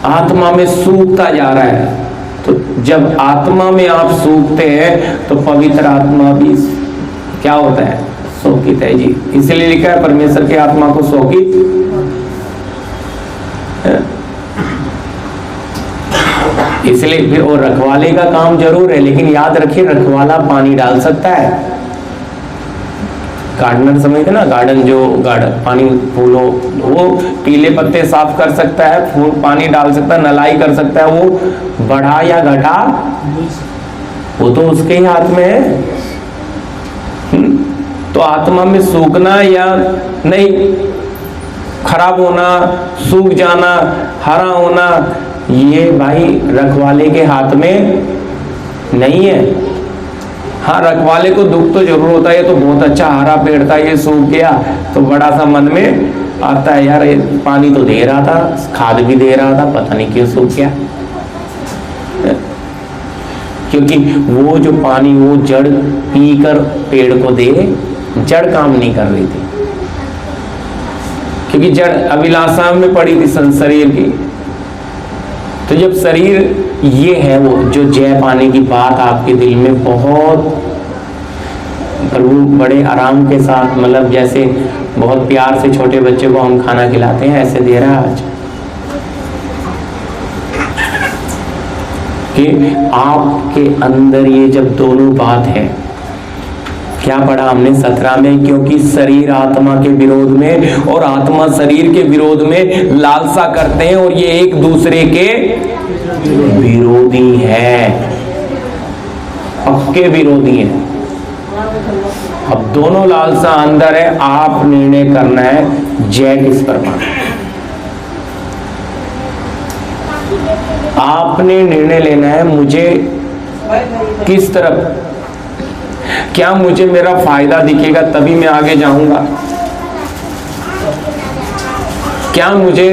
आत्मा में सूखता जा रहा है। तो जब आत्मा में आप सूखते हैं तो पवित्र आत्मा भी क्या होता है? शोकित है जी। इसलिए लिखा है परमेश्वर की आत्मा को शोकित। इसलिए फिर और रखवाले का काम जरूर है, लेकिन याद रखिए रखवाला पानी डाल सकता है। गार्डनर समझते ना, गार्डन जो गार्डन पानी फूलों, वो पीले पत्ते साफ कर सकता है, फूल पानी डाल सकता है, नलाई कर सकता है, वो बढ़ा या घटा वो तो उसके ही हाथ में है। तो आत्मा में सूखना या नहीं, खराब होना, सूख जाना, हरा होना, ये भाई रखवाले के हाथ में नहीं है। हाँ, रखवाले को दुख तो जरूर होता है, ये तो बहुत अच्छा हरा पेड़ था, ये सूख गया, तो बड़ा सा मन में आता है यार, पानी तो दे रहा था, खाद भी दे रहा था, पता नहीं क्यों सूख गया। क्योंकि वो जो पानी वो जड़ पीकर पेड़ को दे, जड़ काम नहीं कर रही थी, क्योंकि जड़ अभिलाषा में पड़ी थी शरीर की। तो जब शरीर ये है, वो जो जय पाने की बात आपके दिल में बहुत प्रभु बड़े आराम के साथ, मतलब जैसे बहुत प्यार से छोटे बच्चे को हम खाना खिलाते हैं, ऐसे दे रहा है आज कि आपके अंदर ये जब दोनों बात है। क्या पढ़ा हमने 17 में? क्योंकि शरीर आत्मा के विरोध में और आत्मा शरीर के विरोध में लालसा करते हैं, और ये एक दूसरे के विरोधी है, पक्के विरोधी हैं। अब दोनों लालसा अंदर है, आप निर्णय करना है जय किस पर पाना। आपने निर्णय लेना है, मुझे किस तरफ, क्या मुझे मेरा फायदा दिखेगा तभी मैं आगे जाऊंगा? क्या मुझे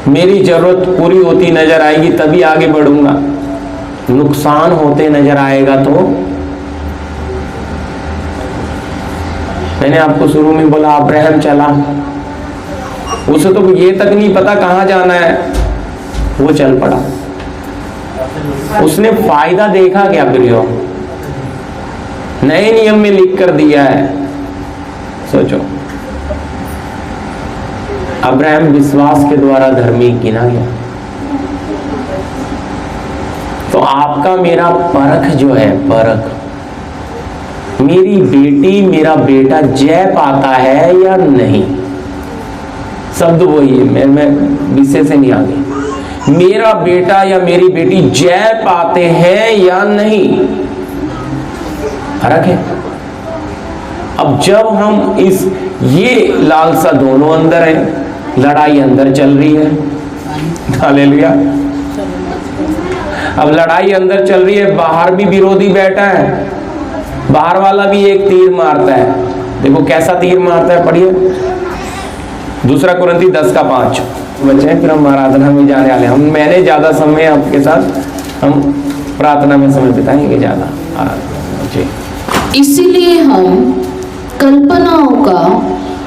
मेरी जरूरत पूरी होती नजर आएगी तभी आगे बढ़ूंगा? नुकसान होते नजर आएगा तो? मैंने आपको शुरू में बोला अब्राहम चला, उसे तो ये तक नहीं पता कहां जाना है, वो चल पड़ा। उसने फायदा देखा क्या प्रियो? नए नियम में लिख कर दिया है, सोचो। अब्राहम विश्वास के द्वारा धर्मी गिना गया। तो आपका मेरा परख जो है, परख, मेरी बेटी मेरा बेटा जय पाता है या नहीं, शब्द वही है, मैं विषय से नहीं आगे। मेरा बेटा या मेरी बेटी जय पाते हैं या नहीं, फर्क है। अब जब हम ये लालसा दोनों अंदर है, लड़ाई अंदर चल रही है, हालेलुया। अब लड़ाई अंदर चल रही है, बाहर भी विरोधी बैठा है, बाहर वाला भी एक तीर मारता है। देखो कैसा तीर मारता है, पढ़िए 2 कुरिन्थी 10:5 बच्चे। फिर हम आराधना में जाने वाले हम, मैंने ज्यादा समय आपके साथ हम प्रार्थना में समय बिताएंगे ज्यादा जी। इसीलिए हम कल्पनाओं का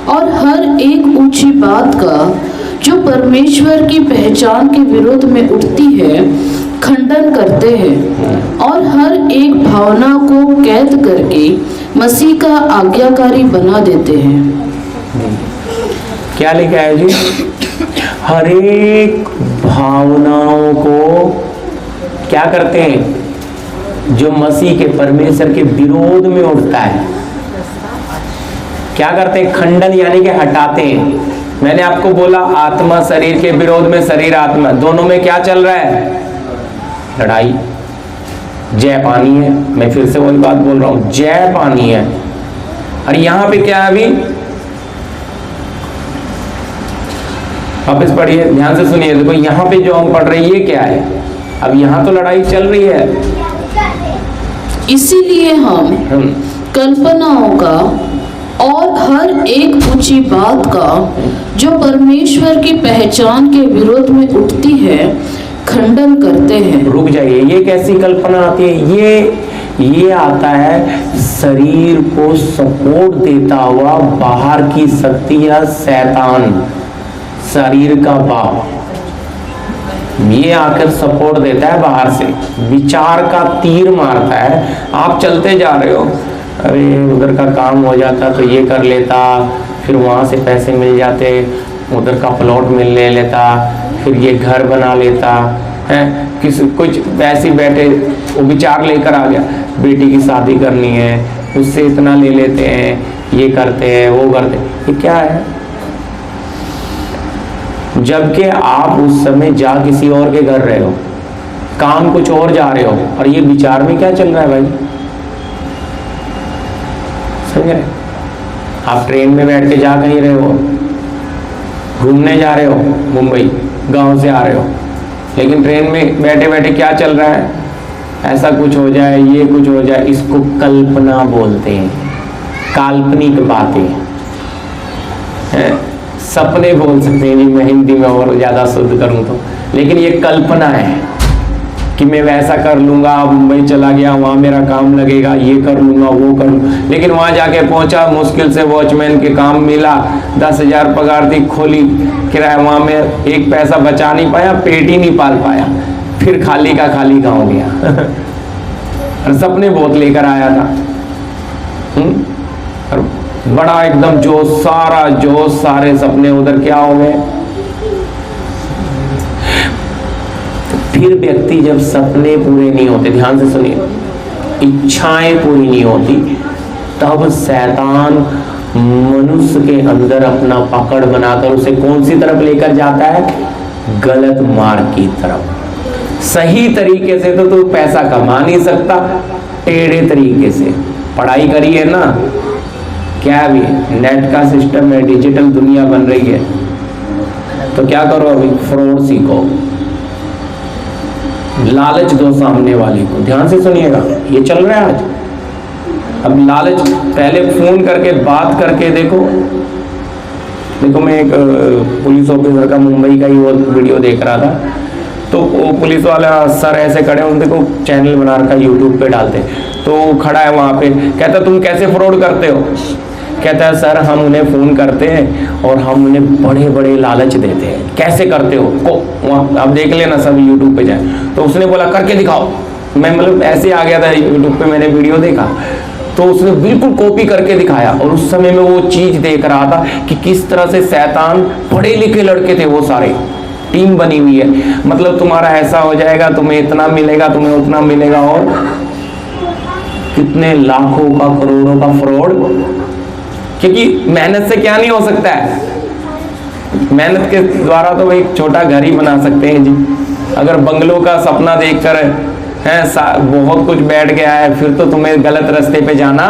और हर एक ऊंची बात का जो परमेश्वर की पहचान के विरोध में उठती है खंडन करते हैं और हर एक भावना को कैद करके मसीह का आज्ञाकारी बना देते हैं। क्या लिखा है जी? हर एक भावनाओं को क्या करते हैं? जो मसीह के परमेश्वर के विरोध में उठता है, क्या करते हैं? खंडन, यानी कि हटाते हैं। मैंने आपको बोला आत्मा शरीर के विरोध में, शरीर आत्मा दोनों में क्या चल रहा है? लड़ाई। जय पानी है, मैं फिर से वही बात बोल रहा हूं, जय पानी है। और यहां पे क्या है? अभी वापस पढ़िए, ध्यान से सुनिए। देखो यहाँ पे जो हम पढ़ रहे हैं ये क्या है? अब यहाँ तो लड़ाई चल रही है। इसीलिए हम कल्पनाओं का और हर एक ऊंची बात का जो परमेश्वर की पहचान के विरोध में उठती है खंडन करते हैं। रुक जाइए, ये कैसी कल्पना आती है? ये आता है शरीर को सपोर्ट देता हुआ बाहर की शक्ति या शैतान, शरीर का बाप, ये आकर सपोर्ट देता है बाहर से, विचार का तीर मारता है। आप चलते जा रहे हो, अरे उधर का काम हो जाता तो ये कर लेता, फिर वहाँ से पैसे मिल जाते, उधर का प्लॉट मिल ले लेता, फिर ये घर बना लेता है। कुछ वैसे बैठे वो विचार लेकर आ गया, बेटी की शादी करनी है, उससे इतना ले लेते हैं, ये करते हैं, वो करते हैं। ये क्या है? जबकि आप उस समय जा किसी और के घर रहे हो, काम कुछ और जा रहे हो, और ये विचार में क्या चल रहा है भाई? समझ रहे? आप ट्रेन में बैठ के जा कहीं रहे हो, घूमने जा रहे हो, मुंबई गांव से आ रहे हो, लेकिन ट्रेन में बैठे बैठे क्या चल रहा है? ऐसा कुछ हो जाए, ये कुछ हो जाए। इसको कल्पना बोलते हैं, काल्पनिक बातें हैं, सपने बोल सकते हैं जी, मैं हिंदी में और ज़्यादा शुद्ध करूँ तो। लेकिन ये कल्पना है कि मैं वैसा कर लूँगा, मुंबई चला गया, वहाँ मेरा काम लगेगा, ये कर लूँगा, वो कर लूँगा। लेकिन वहाँ जाके पहुँचा, मुश्किल से वॉचमैन के काम मिला, 10,000 पगार थी, खोली किराया, वहाँ में एक पैसा बचा नहीं पाया, पेट ही नहीं पाल पाया, फिर खाली का खाली हो गया। और सपने बहुत लेकर आया था, और बड़ा एकदम जोश, सारा जोश, सारे सपने उधर क्या हो गए। फिर व्यक्ति जब सपने पूरे नहीं होते, ध्यान से सुनिए, इच्छाएं पूरी नहीं होती, तब शैतान मनुष्य के अंदर अपना पकड़ बनाकर उसे कौन सी तरफ लेकर जाता है? गलत मार्ग की तरफ। सही तरीके से तो तू पैसा कमा नहीं सकता, टेढ़े तरीके से पढ़ाई करी है ना, क्या भी नेट का सिस्टम है, डिजिटल दुनिया बन रही है, तो क्या करो? अभी फ्रॉड सीखो, लालच दो सामने वाले को। ध्यान से सुनिएगा, ये चल रहा है आज। अब लालच, पहले फोन करके बात करके देखो। मैं एक पुलिस ऑफिसर का मुंबई का ही वो वीडियो देख रहा था, तो वो पुलिस वाला सर ऐसे खड़े, उन देखो चैनल बना रखा यूट्यूब पे डालते, तो खड़ा है वहाँ पे, कहता तुम कैसे फ्रॉड करते हो? कहता है सर हम उन्हें फ़ोन करते हैं और हम उन्हें बड़े बड़े लालच देते हैं। कैसे करते हो? को वहाँ आप देख लेना, सब यूट्यूब पे जाए। तो उसने बोला करके दिखाओ। मैं मतलब ऐसे आ गया था यूट्यूब पे, मैंने वीडियो देखा, तो तो उसने बिल्कुल कॉपी करके दिखाया, और उस समय में वो चीज देख रहा था कि किस तरह से शैतान, पढ़े लिखे लड़के थे वो सारे, टीम बनी हुई है, मतलब तुम्हारा ऐसा हो जाएगा, तुम्हें इतना मिलेगा, तुम्हें उतना मिलेगा, और कितने लाखों का, करोड़ों का फ्रॉड। क्योंकि मेहनत से क्या नहीं हो सकता है, मेहनत के द्वारा तो भाई छोटा घर ही बना सकते हैं जी। अगर बंगलों का सपना देखकर बहुत कुछ बैठ गया है, फिर तो तुम्हें गलत रास्ते पे जाना।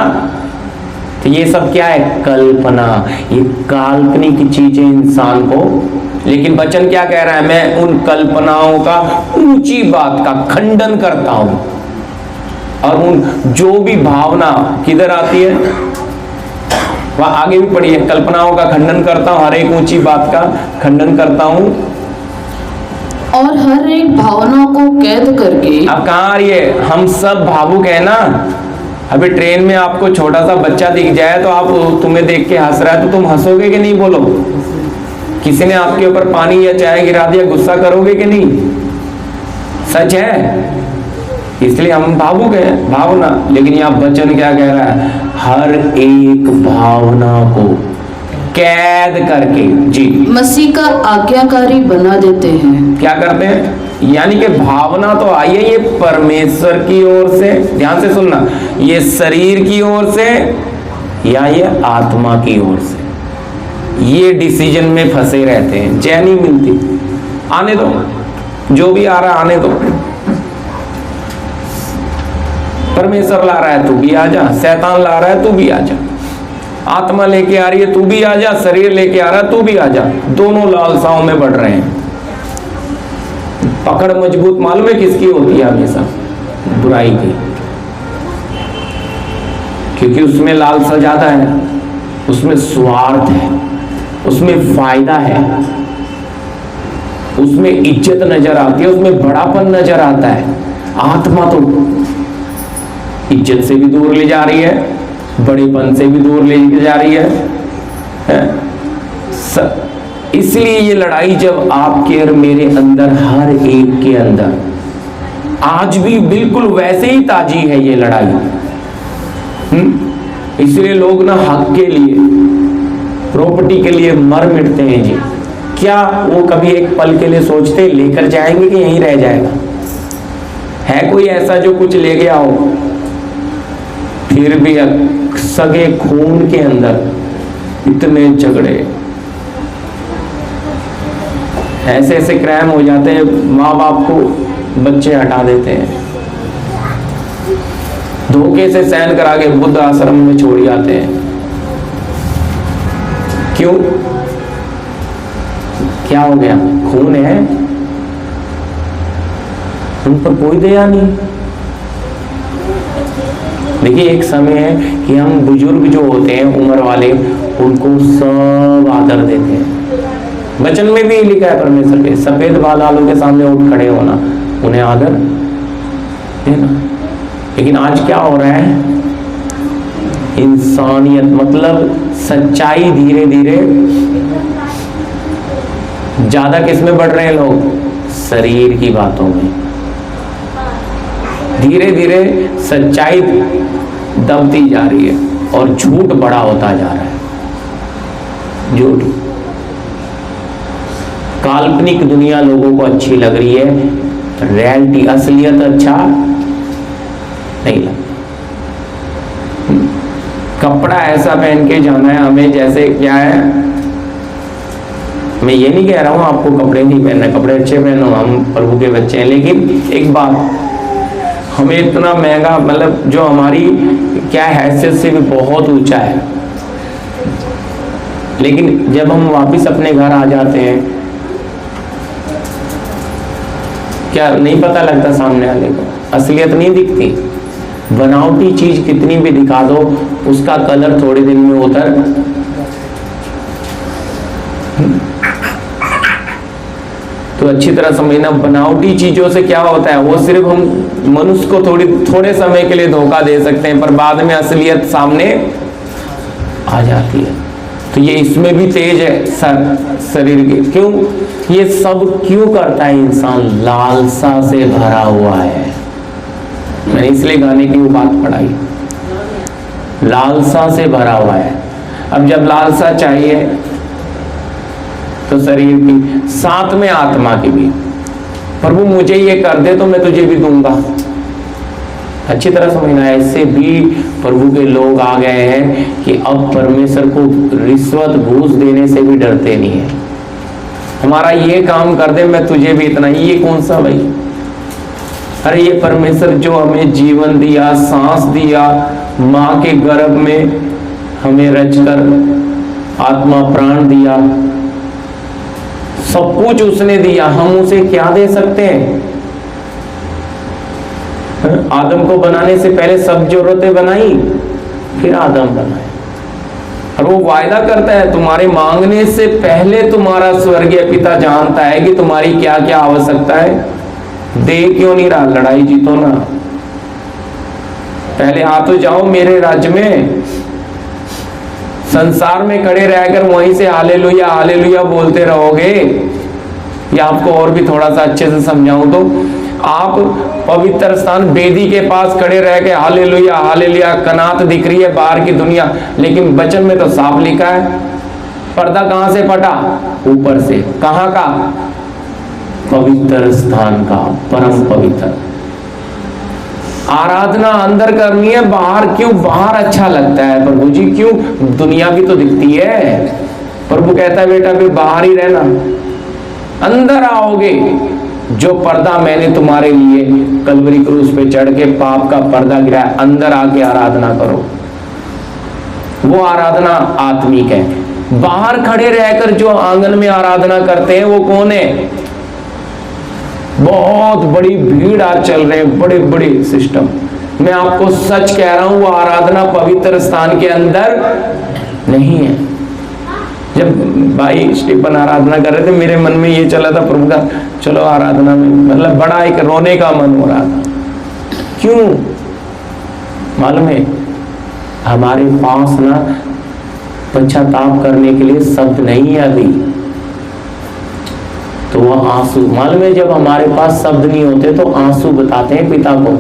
तो ये सब क्या है? कल्पना, ये काल्पनिक चीजें इंसान को। लेकिन वचन क्या कह रहा है? मैं उन कल्पनाओं का, ऊंची बात का खंडन करता हूं, और उन जो भी भावना किधर आती है, वहां आगे भी पढ़ी है, कल्पनाओं का खंडन करता हूं, हर एक ऊंची बात का खंडन करता हूं, और हर एक भावना को कैद करके। अब कहाँ आ रही है? हम सब भावुक है ना। अभी ट्रेन में आपको छोटा सा बच्चा दिख जाए तो आप, तुम्हें देख के हंस रहा है तो तुम हंसोगे कि नहीं? बोलो। किसी ने आपके ऊपर पानी या चाय गिरा दिया, गुस्सा करोगे कि नहीं? सच है, इसलिए हम भावुक हैं, भावना। लेकिन यहाँ वचन क्या कह रहा है? हर एक भावना को कैद करके जी मसीह का आज्ञाकारी बना देते हैं। क्या करते हैं? यानी कि भावना तो आई है, ये परमेश्वर की ओर से, ध्यान से सुनना, ये शरीर की ओर से या ये आत्मा की ओर से। ये डिसीजन में फंसे रहते हैं, जय नहीं मिलती। आने दो, जो भी आ रहा आने दो। परमेश्वर ला रहा है तू भी आ जा, शैतान ला रहा है तू भी आ जा, आत्मा लेके आ रही है तू भी आ जा, शरीर लेके आ रहा है तू भी आ जा। दोनों लालसाओं में बढ़ रहे हैं। पकड़ मजबूत मालूम है किसकी होती है? हमेशा बुराई की, क्योंकि उसमें लालसा ज्यादा है, उसमें स्वार्थ है, उसमें फायदा है, उसमें इज्जत नजर आती है, उसमें बड़ापन नजर आता है। आत्मा तो इज्जत से भी दूर ले जा रही है, बड़ेपन से भी दूर ले जा रही है। इसलिए ये लड़ाई जब आपके और मेरे अंदर, हर एक के अंदर, आज भी बिल्कुल वैसे ही ताजी है ये लड़ाई। इसलिए लोग ना हक के लिए, प्रॉपर्टी के लिए मर मिटते हैं जी। क्या वो कभी एक पल के लिए सोचते लेकर जाएंगे कि यहीं रह जाएगा? है कोई ऐसा जो कुछ ले गया हो? फिर भी सगे खून के अंदर इतने झगड़े, ऐसे ऐसे क्राइम हो जाते हैं, माँ बाप को बच्चे हटा देते हैं, धोखे से सहन करा के बुद्ध आश्रम में छोड़ जाते हैं। क्यों? क्या हो गया? खून है, उन पर कोई दया नहीं। देखिए, एक समय है कि हम बुजुर्ग जो होते हैं, उम्र वाले, उनको सब आदर देते हैं। वचन में भी लिखा है परमेश्वर के, सफेद बाल वालों के सामने उठ खड़े होना, उन्हें आदर देना। लेकिन आज क्या हो रहा है? इंसानियत मतलब सच्चाई धीरे धीरे ज्यादा किस में बढ़ रहे हैं लोग? शरीर की बातों में। धीरे धीरे सच्चाई दबती जा रही है और झूठ बड़ा होता जा रहा है। झूठ, काल्पनिक दुनिया लोगों को अच्छी लग रही है, रियलिटी, असलियत अच्छा नहीं लगता। कपड़ा ऐसा पहन के जाना है हमें, जैसे क्या है, मैं ये नहीं कह रहा हूँ आपको कपड़े नहीं पहनना, कपड़े अच्छे पहनो, हम प्रभु के बच्चे हैं। लेकिन एक बात, हमें इतना महंगा, मतलब जो हमारी क्या हैसियत से भी बहुत ऊंचा है, लेकिन जब हम वापस अपने घर आ जाते हैं, क्या नहीं पता लगता सामने वाले को, असलियत नहीं दिखती। बनावटी चीज कितनी भी दिखा दो, उसका कलर थोड़े दिन में उतर। तो अच्छी तरह समझना, बनावटी चीजों से क्या होता है, वो सिर्फ हम मनुष्य को थोड़े समय के लिए धोखा दे सकते हैं, पर बाद में असलियत सामने आ जाती है। तो ये इसमें भी तेज है शरीर के। क्यों? ये सब क्यों करता है इंसान? लालसा से भरा हुआ है। मैंने इसलिए गाने की वो बात पढ़ाई। लालसा से भरा हुआ है। अब जब लालसा चाहिए तो शरीर की, साथ में आत्मा की भी, प्रभु मुझे ये कर दे तो मैं तुझे भी दूंगा। अच्छी तरह समझना है। इससे भी प्रभु के लोग आ गए हैं कि अब परमेश्वर को रिश्वत घूस देने से भी डरते नहीं है। हमारा ये काम कर दे, मैं तुझे भी इतना, ये कौन सा भाई? अरे ये परमेश्वर जो हमें जीवन दिया, सांस दिया, माँ के गर्भ में हमें रचकर आत्मा प्राण दिया, सब कुछ उसने दिया, हम उसे क्या दे सकते हैं? आदम को बनाने से पहले सब जरूरतें बनाई, फिर आदम बनाए। और वो वायदा करता है तुम्हारे मांगने से पहले तुम्हारा स्वर्गीय पिता जानता है कि तुम्हारी क्या क्या आवश्यकता है। दे क्यों नहीं रहा? लड़ाई जीतो ना, पहले आ तो जाओ मेरे राज्य में। संसार में खड़े रहकर वहीं से हालेलुया हालेलुया बोलते रहोगे। या आपको और भी थोड़ा सा अच्छे से समझाऊं तो, आप पवित्र स्थान वेदी के पास खड़े रह के हालेलुया हालेलुया कनात दिख रही है बाहर की दुनिया, लेकिन वचन में तो साफ लिखा है पर्दा कहां से फटा? ऊपर से। कहां का? पवित्र स्थान का, परम पवित्र। आराधना अंदर करनी है, बाहर क्यों? बाहर अच्छा लगता है प्रभु जी, क्यों? दुनिया भी तो दिखती है। प्रभु कहता है बेटा फिर बाहर ही रहना, अंदर आओगे। जो पर्दा मैंने तुम्हारे लिए कलवरी क्रूस पे चढ़ के पाप का पर्दा गिराया, अंदर आके आराधना करो। वो आराधना आत्मिक है। बाहर खड़े रहकर जो आंगन में आराधना करते हैं वो कौन है? बहुत बड़ी भीड़ आज चल रहे हैं, बड़े बड़े सिस्टम। मैं आपको सच कह रहा हूं, वो आराधना पवित्र स्थान के अंदर नहीं है। जब भाई स्टीफन आराधना कर रहे थे, मेरे मन में ये चला था प्रभु का चलो आराधना में, मतलब बड़ा एक रोने का मन हो रहा था। क्यों? मालूम है हमारे पास ना पश्चाताप करने के लिए शब्द नहीं है अभी, तो वह आंसू। मालूम है जब हमारे पास शब्द नहीं होते तो आंसू बताते हैं पिता को।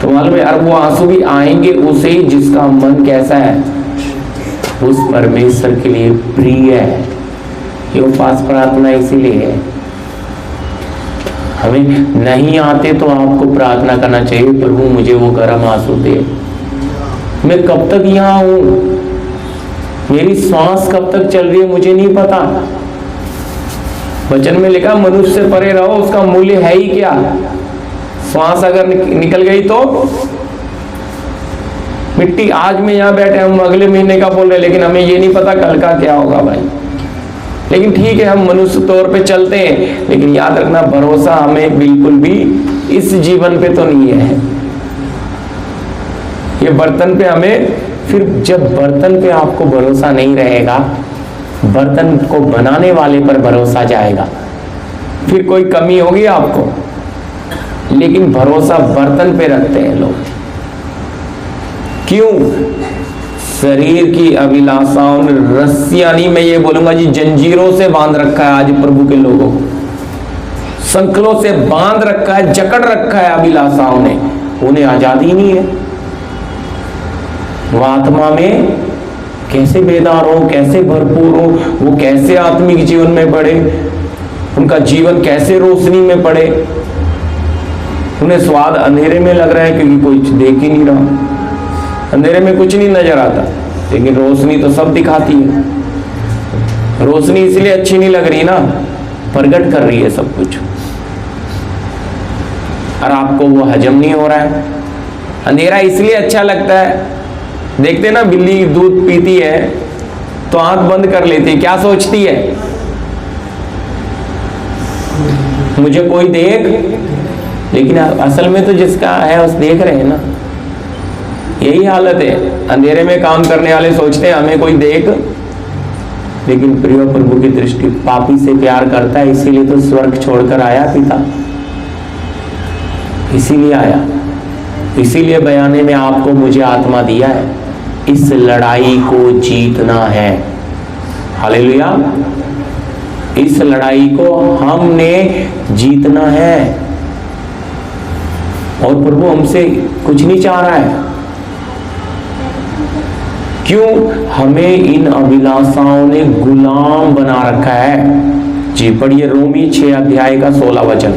तो मालूम है और वो आंसू भी आएंगे उसे ही जिसका मन कैसा है? उस परमेश्वर के लिए प्रिय है। ये उपवास प्रार्थना इसीलिए है। हमें नहीं आते तो आपको प्रार्थना करना चाहिए, प्रभु मुझे वो गर्म आंसू दे। मैं कब तक यहाँ हूं? मेरी सांस कब तक चल रही है मुझे नहीं पता। वचन में लिखा मनुष्य से परे रहो, उसका मूल्य है ही क्या? सांस अगर निकल गई तो मिट्टी। आज में यहाँ बैठे हम अगले महीने का बोल रहे, लेकिन हमें ये नहीं पता कल का क्या होगा भाई। लेकिन ठीक है हम मनुष्य तौर पे चलते हैं, लेकिन याद रखना भरोसा हमें बिल्कुल भी इस जीवन पे तो नहीं है। ये बर्तन पे हमें, फिर जब बर्तन पे आपको भरोसा नहीं रहेगा, बर्तन को बनाने वाले पर भरोसा जाएगा, फिर कोई कमी होगी आपको। लेकिन भरोसा बर्तन पे रखते हैं लोग। क्यों? शरीर की अभिलाषाओं ने रस्सियां नहीं, मैं ये बोलूंगा जी जंजीरों से बांध रखा है आज प्रभु के लोगों को, संकलों से बांध रखा है, जकड़ रखा है अभिलाषाओं ने। उन्हें आजादी नहीं है। वो आत्मा में कैसे बेदार हो, कैसे भरपूर हो, वो कैसे आत्मिक जीवन में बढ़े, उनका जीवन कैसे रोशनी में पड़े। उन्हें स्वाद अंधेरे में लग रहा है क्योंकि कोई देख ही नहीं रहा। अंधेरे में कुछ नहीं नजर आता, लेकिन रोशनी तो सब दिखाती है। रोशनी इसलिए अच्छी नहीं लग रही ना, प्रकट कर रही है सब कुछ, और आपको वो हजम नहीं हो रहा है। अंधेरा इसलिए अच्छा लगता है, देखते ना बिल्ली दूध पीती है तो आंख बंद कर लेती है, क्या सोचती है? मुझे कोई देख, लेकिन असल में तो जिसका है उस देख रहे हैं ना। यही हालत है। अंधेरे में काम करने वाले सोचते हैं हमें कोई देख, लेकिन प्रिय प्रभु की दृष्टि पापी से प्यार करता है, इसीलिए तो स्वर्ग छोड़कर आया पिता, इसीलिए आया, इसीलिए बयाने में आपको मुझे आत्मा दिया है। इस लड़ाई को जीतना है। हालेलुया। इस लड़ाई को हमने जीतना है, और प्रभु हमसे कुछ नहीं चाह रहा है। क्यों? हमें इन अभिलाषाओं ने गुलाम बना रखा है। जी पढ़िए रोमी 6 अध्याय का 16 वचन।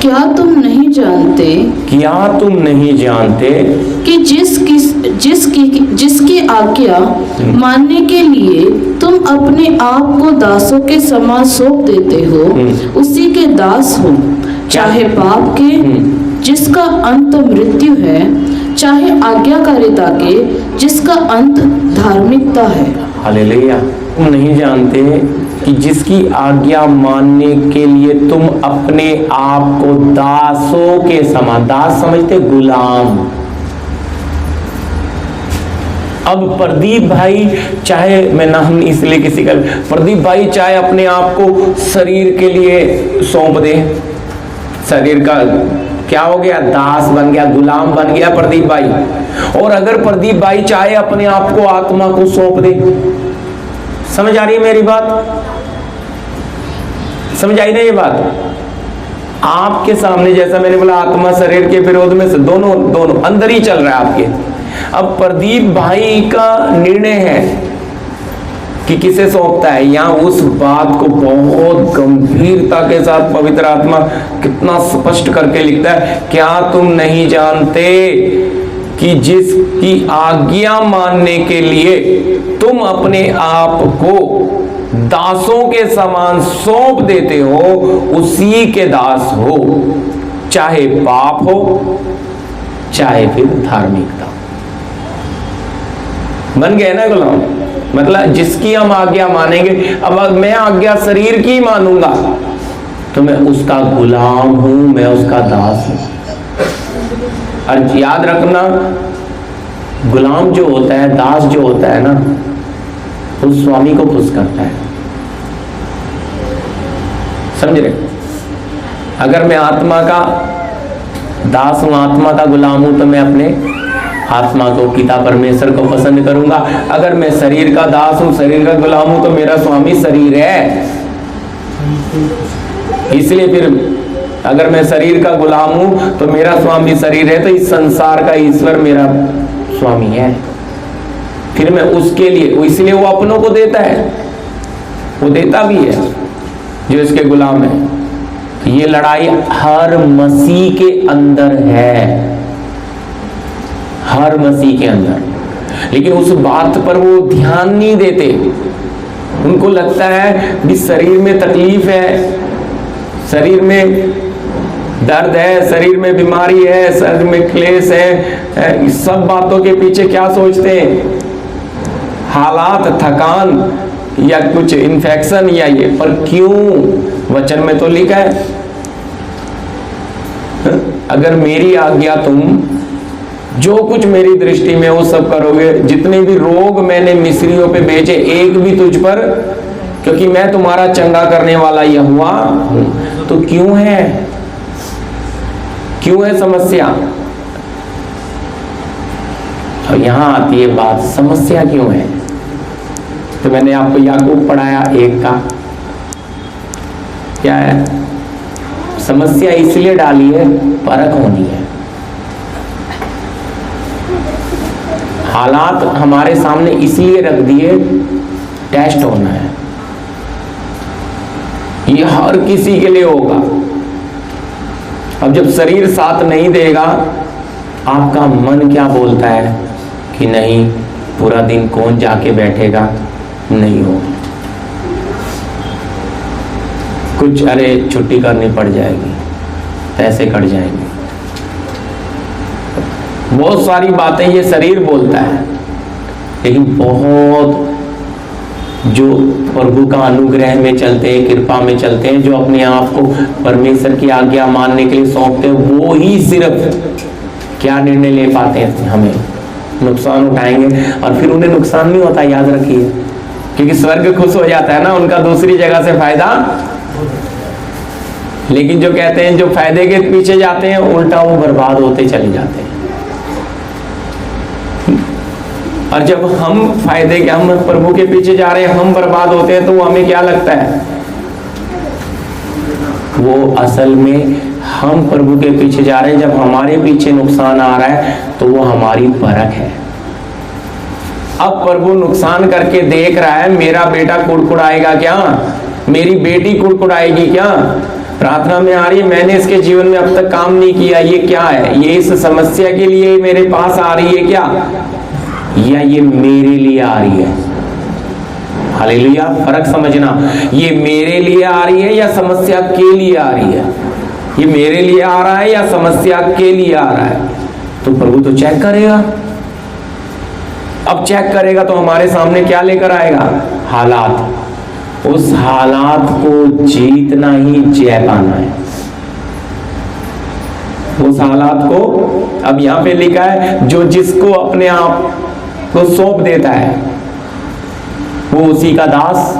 क्या तुम नहीं जानते क्या तुम नहीं जानते कि जिसकी आज्ञा मानने के लिए तुम अपने आप को दासों के समान सौंप देते हो उसी के दास हो, चाहे पाप के जिसका अंत मृत्यु है, चाहे आज्ञाकारिता के जिसका अंत धार्मिकता है। हालेलुया। तुम नहीं जानते कि जिसकी आज्ञा मानने के लिए तुम अपने आप को दासों के समान, दास समझते गुलाम। अब प्रदीप भाई चाहे, मैं नाम इसलिए किसी का, प्रदीप भाई चाहे अपने आप को शरीर के लिए सौंप दे, शरीर का क्या हो गया? दास बन गया, गुलाम बन गया प्रदीप भाई। और अगर प्रदीप भाई चाहे अपने आप को आत्मा को सौंप दे, समझ आ रही है मेरी बात? समझ आई ना ये बात? आपके सामने जैसा मैंने बोला आत्मा शरीर के विरोध में से दोनों अंदर ही चल रहा है आपके। अब प्रदीप भाई का निर्णय है कि किसे सौंपता है। यहाँ उस बात को बहुत गंभीरता के साथ पवित्र आत्मा कितना स्पष्ट करके लिखता है, क्या तुम नहीं जानते कि जिसकी आज्ञा मानने के लिए तुम अपने आप को दासों के समान सौंप देते हो उसी के दास हो, चाहे पाप हो चाहे फिर धार्मिकता। बन गए ना गुलाम? मतलब जिसकी हम आज्ञा मानेंगे, अब मैं आज्ञा शरीर की मानूंगा तो मैं उसका गुलाम हूं, मैं उसका दास हूं। और याद रखना, गुलाम जो होता है, दास जो होता है ना, उस स्वामी को खुश करता है। समझ रहे? अगर मैं आत्मा का दास हूं, आत्मा का गुलाम हूं, तो मैं अपने आत्मा को, पिता परमेश्वर को पसंद करूंगा। अगर मैं शरीर का दास हूं, शरीर का गुलाम हूं, तो मेरा स्वामी शरीर है। इसलिए फिर अगर मैं शरीर का गुलाम हूं तो मेरा स्वामी शरीर है, तो इस संसार का ईश्वर मेरा स्वामी है। फिर मैं उसके लिए, इसलिए वो अपनों को देता है, वो देता भी है जो इसके गुलाम है। तो ये लड़ाई हर मसीह के अंदर है, हर मसीह के अंदर। लेकिन उस बात पर वो ध्यान नहीं देते। उनको लगता है कि शरीर में तकलीफ है, शरीर में दर्द है, शरीर में बीमारी है, शरीर में क्लेश है। इस सब बातों के पीछे क्या सोचते हैं? हालात, थकान या कुछ इन्फेक्शन या ये। पर क्यों? वचन में तो लिखा है, अगर मेरी आज्ञा तुम जो कुछ मेरी दृष्टि में वो सब करोगे, जितने भी रोग मैंने मिस्रियों पे भेजे एक भी तुझ पर, क्योंकि मैं तुम्हारा चंगा करने वाला यहोवा हूं। तो क्यों है, क्यों है समस्या? और यहां आती है बात, समस्या क्यों है? तो मैंने आपको याकूब पढ़ाया 1 का, क्या है समस्या? इसलिए डाली है, परख होनी है। हालात हमारे सामने इसलिए रख दिए, टेस्ट होना है। ये हर किसी के लिए होगा। अब जब शरीर साथ नहीं देगा, आपका मन क्या बोलता है कि नहीं, पूरा दिन कौन जाके बैठेगा, नहीं होगा कुछ, अरे छुट्टी करनी पड़ जाएगी, पैसे कट जाएंगे, बहुत सारी बातें ये शरीर बोलता है। लेकिन बहुत जो प्रभु का अनुग्रह में चलते हैं, कृपा में चलते हैं, जो अपने आप को परमेश्वर की आज्ञा मानने के लिए सौंपते हैं, वो ही सिर्फ क्या निर्णय ले पाते हैं, हमें नुकसान उठाएंगे। और फिर उन्हें नुकसान नहीं होता, याद रखिए, क्योंकि स्वर्ग खुश हो जाता है ना, उनका दूसरी जगह से फायदा। लेकिन जो कहते हैं, जो फायदे के पीछे जाते हैं, उल्टा वो बर्बाद होते चले जाते हैं। और जब हम फायदे के, हम प्रभु के पीछे जा रहे हैं, हम बर्बाद होते हैं, तो वो हमें क्या लगता है? वो असल में हम प्रभु के पीछे जा रहे हैं। जब हमारे पीछे नुकसान आ रहा है तो वो हमारी परख है। अब प्रभु नुकसान करके देख रहा है, मेरा बेटा कुड़कुड़ाएगा क्या, मेरी बेटी कुड़कुड़ाएगी क्या, प्रार्थना में आ रही है, मैंने इसके जीवन में अब तक काम नहीं किया, ये क्या है, ये इस समस्या के लिए मेरे पास आ रही है क्या, या ये मेरे लिए आ रही है। हालेलुया, फर्क समझना, ये मेरे लिए आ रही है या समस्या के लिए आ रही है, ये मेरे लिए आ रहा है या समस्या के लिए आ रहा है। तो प्रभु तो चेक करेगा। अब चेक करेगा तो हमारे सामने क्या लेकर आएगा, हालात। उस हालात को जीतना ही जय पाना है। उस हालात को, अब यहां पे लिखा है, जो जिसको अपने आप को सौंप देता है वो उसी का दास।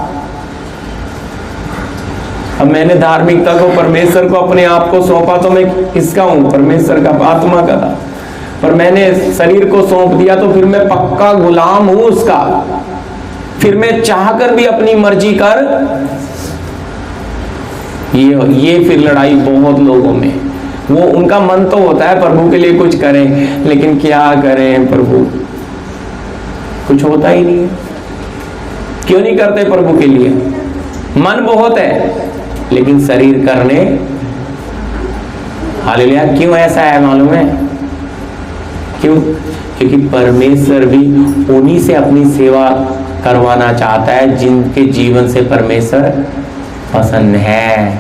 अब मैंने धार्मिकता को, परमेश्वर को अपने आप को सौंपा तो मैं किसका हूं, परमेश्वर का, आत्मा का था। पर मैंने शरीर को सौंप दिया तो फिर मैं पक्का गुलाम हूं उसका। फिर मैं चाहकर भी अपनी मर्जी कर, ये फिर लड़ाई बहुत लोगों में। वो उनका मन तो होता है प्रभु के लिए कुछ करें, लेकिन क्या करें प्रभु, कुछ होता ही नहीं है। क्यों नहीं करते प्रभु के लिए, मन बहुत है लेकिन शरीर करने, हालेलुया, क्यों ऐसा है मालूम है, क्यों, क्योंकि परमेश्वर भी उन्हीं से अपनी सेवा करवाना चाहता है जिनके जीवन से परमेश्वर पसंद है।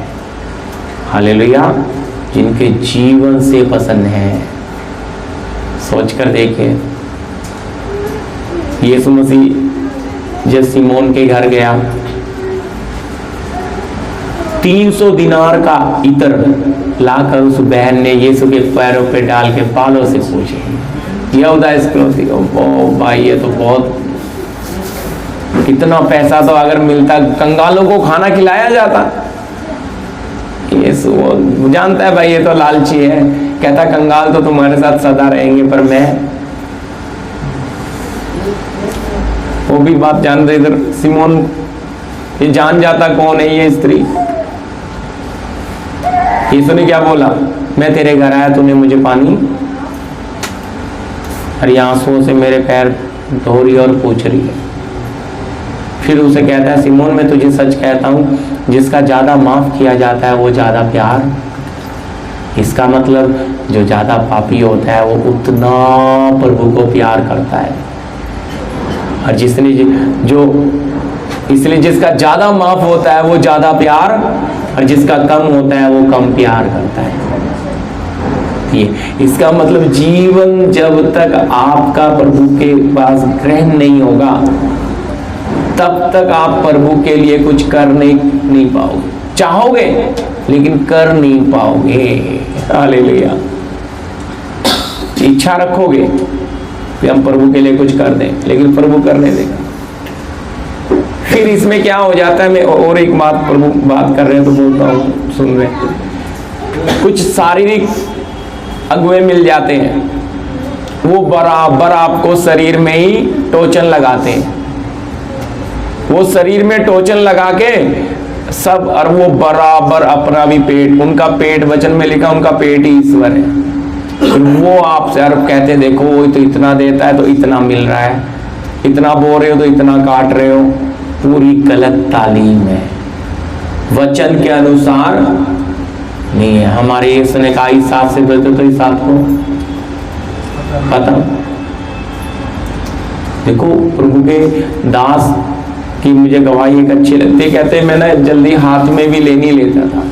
हालेलुया, जिनके जीवन से पसंद है। सोचकर देखिए, यीशु मसीह जब सिमोन के घर गया, 300 दिनार का इत्र लाकर उस बहन ने यीशु के पैरों पे डाल के बालों से पूछे। यहूदा इस्करियोती, ओ भाई ये तो बहुत, इतना पैसा तो अगर मिलता कंगालों को खाना खिलाया जाता। यीशु जानता है भाई ये तो लालची है, कहता कंगाल तो तुम्हारे साथ सदा रहेंगे, पर मैं, वो भी बात जानते, इधर सिमोन ये जान जाता कौन है ये स्त्री। यीशु ने क्या बोला, मैं तेरे घर आया, तूने मुझे पानी, और आंसुओं से मेरे पैर धो रही और पूछ रही है। फिर उसे कहता है, सिमोन मैं तुझे सच कहता हूँ, जिसका ज्यादा माफ किया जाता है वो ज्यादा प्यार, इसका मतलब जो ज्यादा पापी होता है वो उतना प्रभु को प्यार करता है। और जिसने जो, इसलिए जिसका ज्यादा माफ होता है वो ज्यादा प्यार, और जिसका कम होता है वो कम प्यार करता है। ये इसका मतलब जीवन जब तक आपका प्रभु के पास ग्रहण नहीं होगा तब तक आप प्रभु के लिए कुछ कर नहीं पाओगे। चाहोगे लेकिन कर नहीं पाओगे। हालेलुया, इच्छा रखोगे कि हम प्रभु के लिए कुछ कर दें, लेकिन प्रभु करने देगा। फिर इसमें क्या हो जाता है, मैं और एक बात, प्रभु बात कर रहे हैं तो बोलता हूँ, सुन रहे हैं। कुछ शारीरिक अगुए मिल जाते हैं, वो बराबर आपको शरीर में ही टोचन लगाते हैं। वो शरीर में टोचन लगा के सब, और वो बराबर अपना भी पेट, उनका पेट, वचन में लिखा उनका पेट ही ईश्वर है। फिर वो आपसे अर्फ कहते, देखो वो तो इतना देता है तो इतना मिल रहा है, इतना बोल रहे हो तो इतना काट रहे हो। पूरी गलत तालीम है, वचन के अनुसार नहीं है। हमारे यीशु ने कहा इस साथ से बचो तो इस साथ को पता। देखो प्रभु के दास की मुझे गवाही एक अच्छी लगती है, कहते हैं मैं ना जल्दी हाथ में भी ले नहीं लेता था,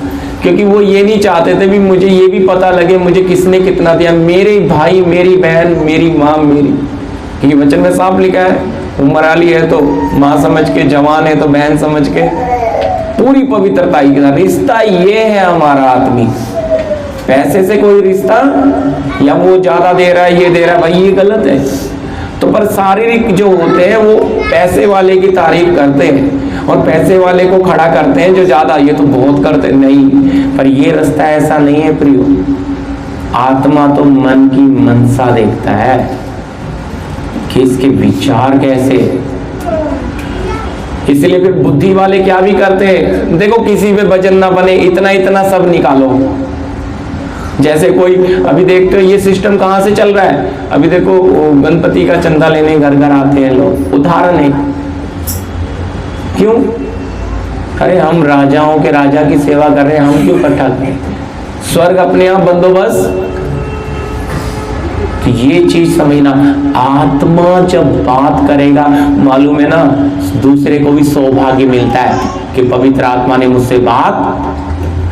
क्योंकि वो ये नहीं चाहते थे भी मुझे ये भी पता लगे मुझे किसने कितना दिया, मेरे भाई, मेरी बहन, मेरी माँ, मेरी, क्योंकि वचन में साफ लिखा है, उम्र वाली है तो माँ समझ के, जवान है तो बहन समझ के, पूरी पवित्रता के साथ। रिश्ता ये है हमारा आत्मिक, पैसे से कोई रिश्ता, या वो ज्यादा दे रहा है ये दे रहा है, भाई ये गलत है। तो पर शारीरिक जो होते हैं वो पैसे वाले की तारीफ करते हैं और पैसे वाले को खड़ा करते हैं जो ज्यादा, ये तो बहुत करते नहीं। पर ये रास्ता ऐसा नहीं है प्रियो। आत्मा तो मन की मनसा देखता है कि इसके विचार कैसे। इसलिए फिर बुद्धि वाले क्या भी करते हैं, देखो किसी पे वजन ना बने, इतना इतना सब निकालो, जैसे कोई अभी देखते हो ये सिस्टम कहाँ से चल रहा है, अभी देखो वो गणपति का चंदा लेने घर घर आते हैं लोग, उदाहरण है। क्यों? अरे हम राजाओं के राजा की सेवा कर रहे हैं, हम क्यों इकट्ठा करें? स्वर्ग अपने आप बंदोबस्त। तो ये चीज समझना, आत्मा जब बात करेगा, मालूम है ना, दूसरे को भी सौभाग्य मिलता है कि पवित्र आत्मा ने मुझसे बात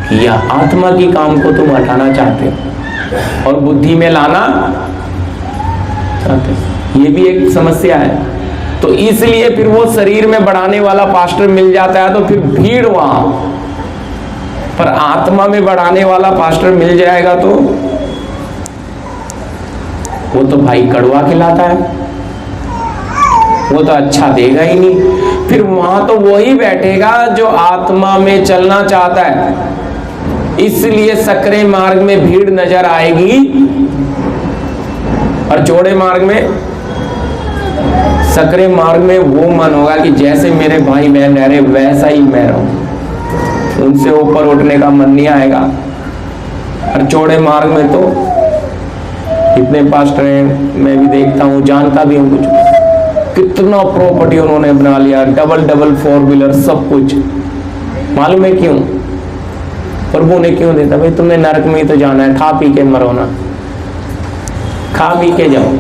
किया। आत्मा की काम को तुम हटाना चाहते हो और बुद्धि में लाना चाहते हो, ये भी एक समस्या है। तो इसलिए फिर वो शरीर में बढ़ाने वाला पास्टर मिल जाता है तो फिर भीड़ वहां, पर आत्मा में बढ़ाने वाला पास्टर मिल जाएगा तो वो तो भाई कड़वा खिलाता है, वो तो अच्छा देगा ही नहीं। फिर वहां तो वही बैठेगा जो आत्मा में चलना चाहता है। इसलिए सकरे मार्ग में भीड़ नजर आएगी और चौड़े मार्ग में, सकरे मार्ग में वो मन होगा कि जैसे मेरे भाई बहन रह रहे वैसा ही मैं रहूं, उनसे ऊपर उठने का मन नहीं आएगा। और चौड़े मार्ग में तो इतने पास्टर हैं, मैं भी देखता हूँ, जानता भी हूँ कुछ, कितना प्रॉपर्टी उन्होंने बना लिया, डबल 4 व्हीलर सब कुछ। मालूम है क्यों? प्रभु ने क्यों देता? भाई तुम्हें नरक में ही तो जाना है, खा पी के मरो ना, खा पी के जाओ।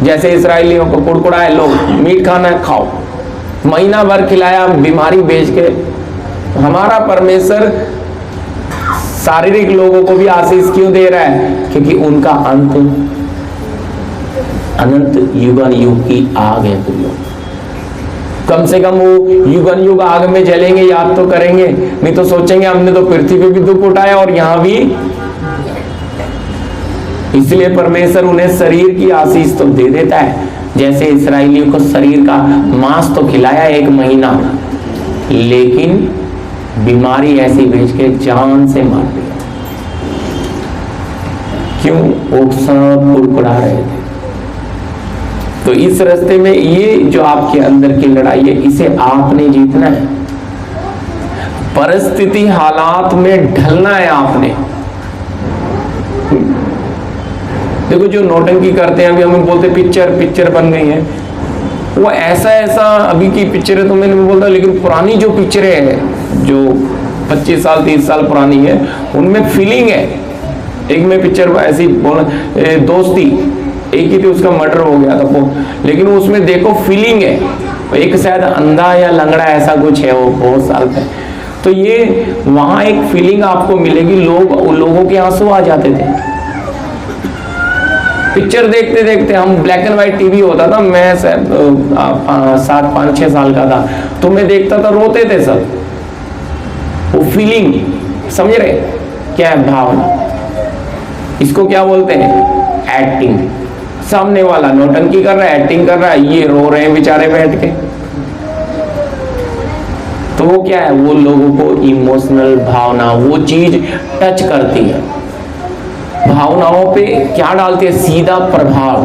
जैसे इस्राएलियों को कुड़कुड़ाए लोग, मीट खाना है खाओ, महीना भर खिलाया, बीमारी बेच के। हमारा परमेश्वर शारीरिक लोगों को भी आशीष क्यों दे रहा है? क्योंकि उनका अंत अनंत युगन युग की आग है। तुम लोग कम से कम वो युगन युग आग में जलेंगे, याद तो करेंगे, नहीं तो सोचेंगे हमने तो पृथ्वी पे भी दुख उठाया और यहां भी। इसलिए परमेश्वर उन्हें शरीर की आशीष तो दे देता है, जैसे इस्राएलियों को शरीर का मांस तो खिलाया 1 महीना, लेकिन बीमारी ऐसी भेज के जान से मार दिया। क्यों? वो सब कुड़कुड़ा रहे थे। तो इस रास्ते में ये जो आपके अंदर की लड़ाई है, इसे आपने जीतना है। परिस्थिति हालात में ढलना है आपने। देखो जो नौटंकी करते हैं, अभी हमें बोलते पिक्चर बन गई है, वो ऐसा अभी की पिक्चर है तो मैंने बोलता, लेकिन पुरानी जो पिक्चरें हैं जो 25 साल 30 साल पुरानी है, उनमें फीलिंग है। एक में पिक्चर ऐसी दोस्ती, एक ही थी, उसका मर्डर हो गया था वो, लेकिन उसमें देखो फीलिंग है। एक शायद अंधा या लंगड़ा ऐसा कुछ है, वो बहुत साल पहले। तो ये वहां एक फीलिंग आपको मिलेगी, लोगों के आंसू आ जाते थे पिक्चर देखते देखते। हम ब्लैक एंड व्हाइट टीवी होता था, मैं 7-5-6 साल का था, तो मैं देखता था, रोते थे सब। वो फीलिंग, समझ रहे क्या है? भावना। इसको क्या बोलते हैं? एक्टिंग। सामने वाला नौटंकी कर रहा है, एक्टिंग कर रहा है, ये रो रहे हैं बेचारे बैठ के। तो वो क्या है? वो लोगों को इमोशनल भावना, वो चीज टच करती है, भावनाओं पे क्या डालती है? सीधा प्रभाव।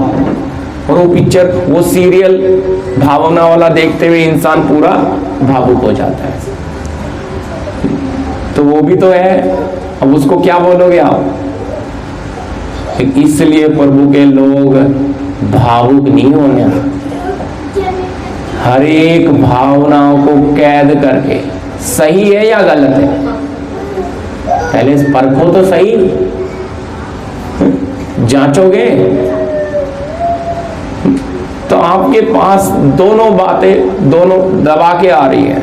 और वो पिक्चर, वो सीरियल भावना वाला देखते हुए इंसान पूरा भावुक हो जाता है। तो वो भी तो है, अब उसको क्या बोलोगे आप? इसलिए प्रभु के लोग भावुक नहीं होने, हर एक भावनाओं को कैद करके, सही है या गलत है पहले परखो तो सही, जांचोगे तो आपके पास दोनों बातें दोनों दबा के आ रही है।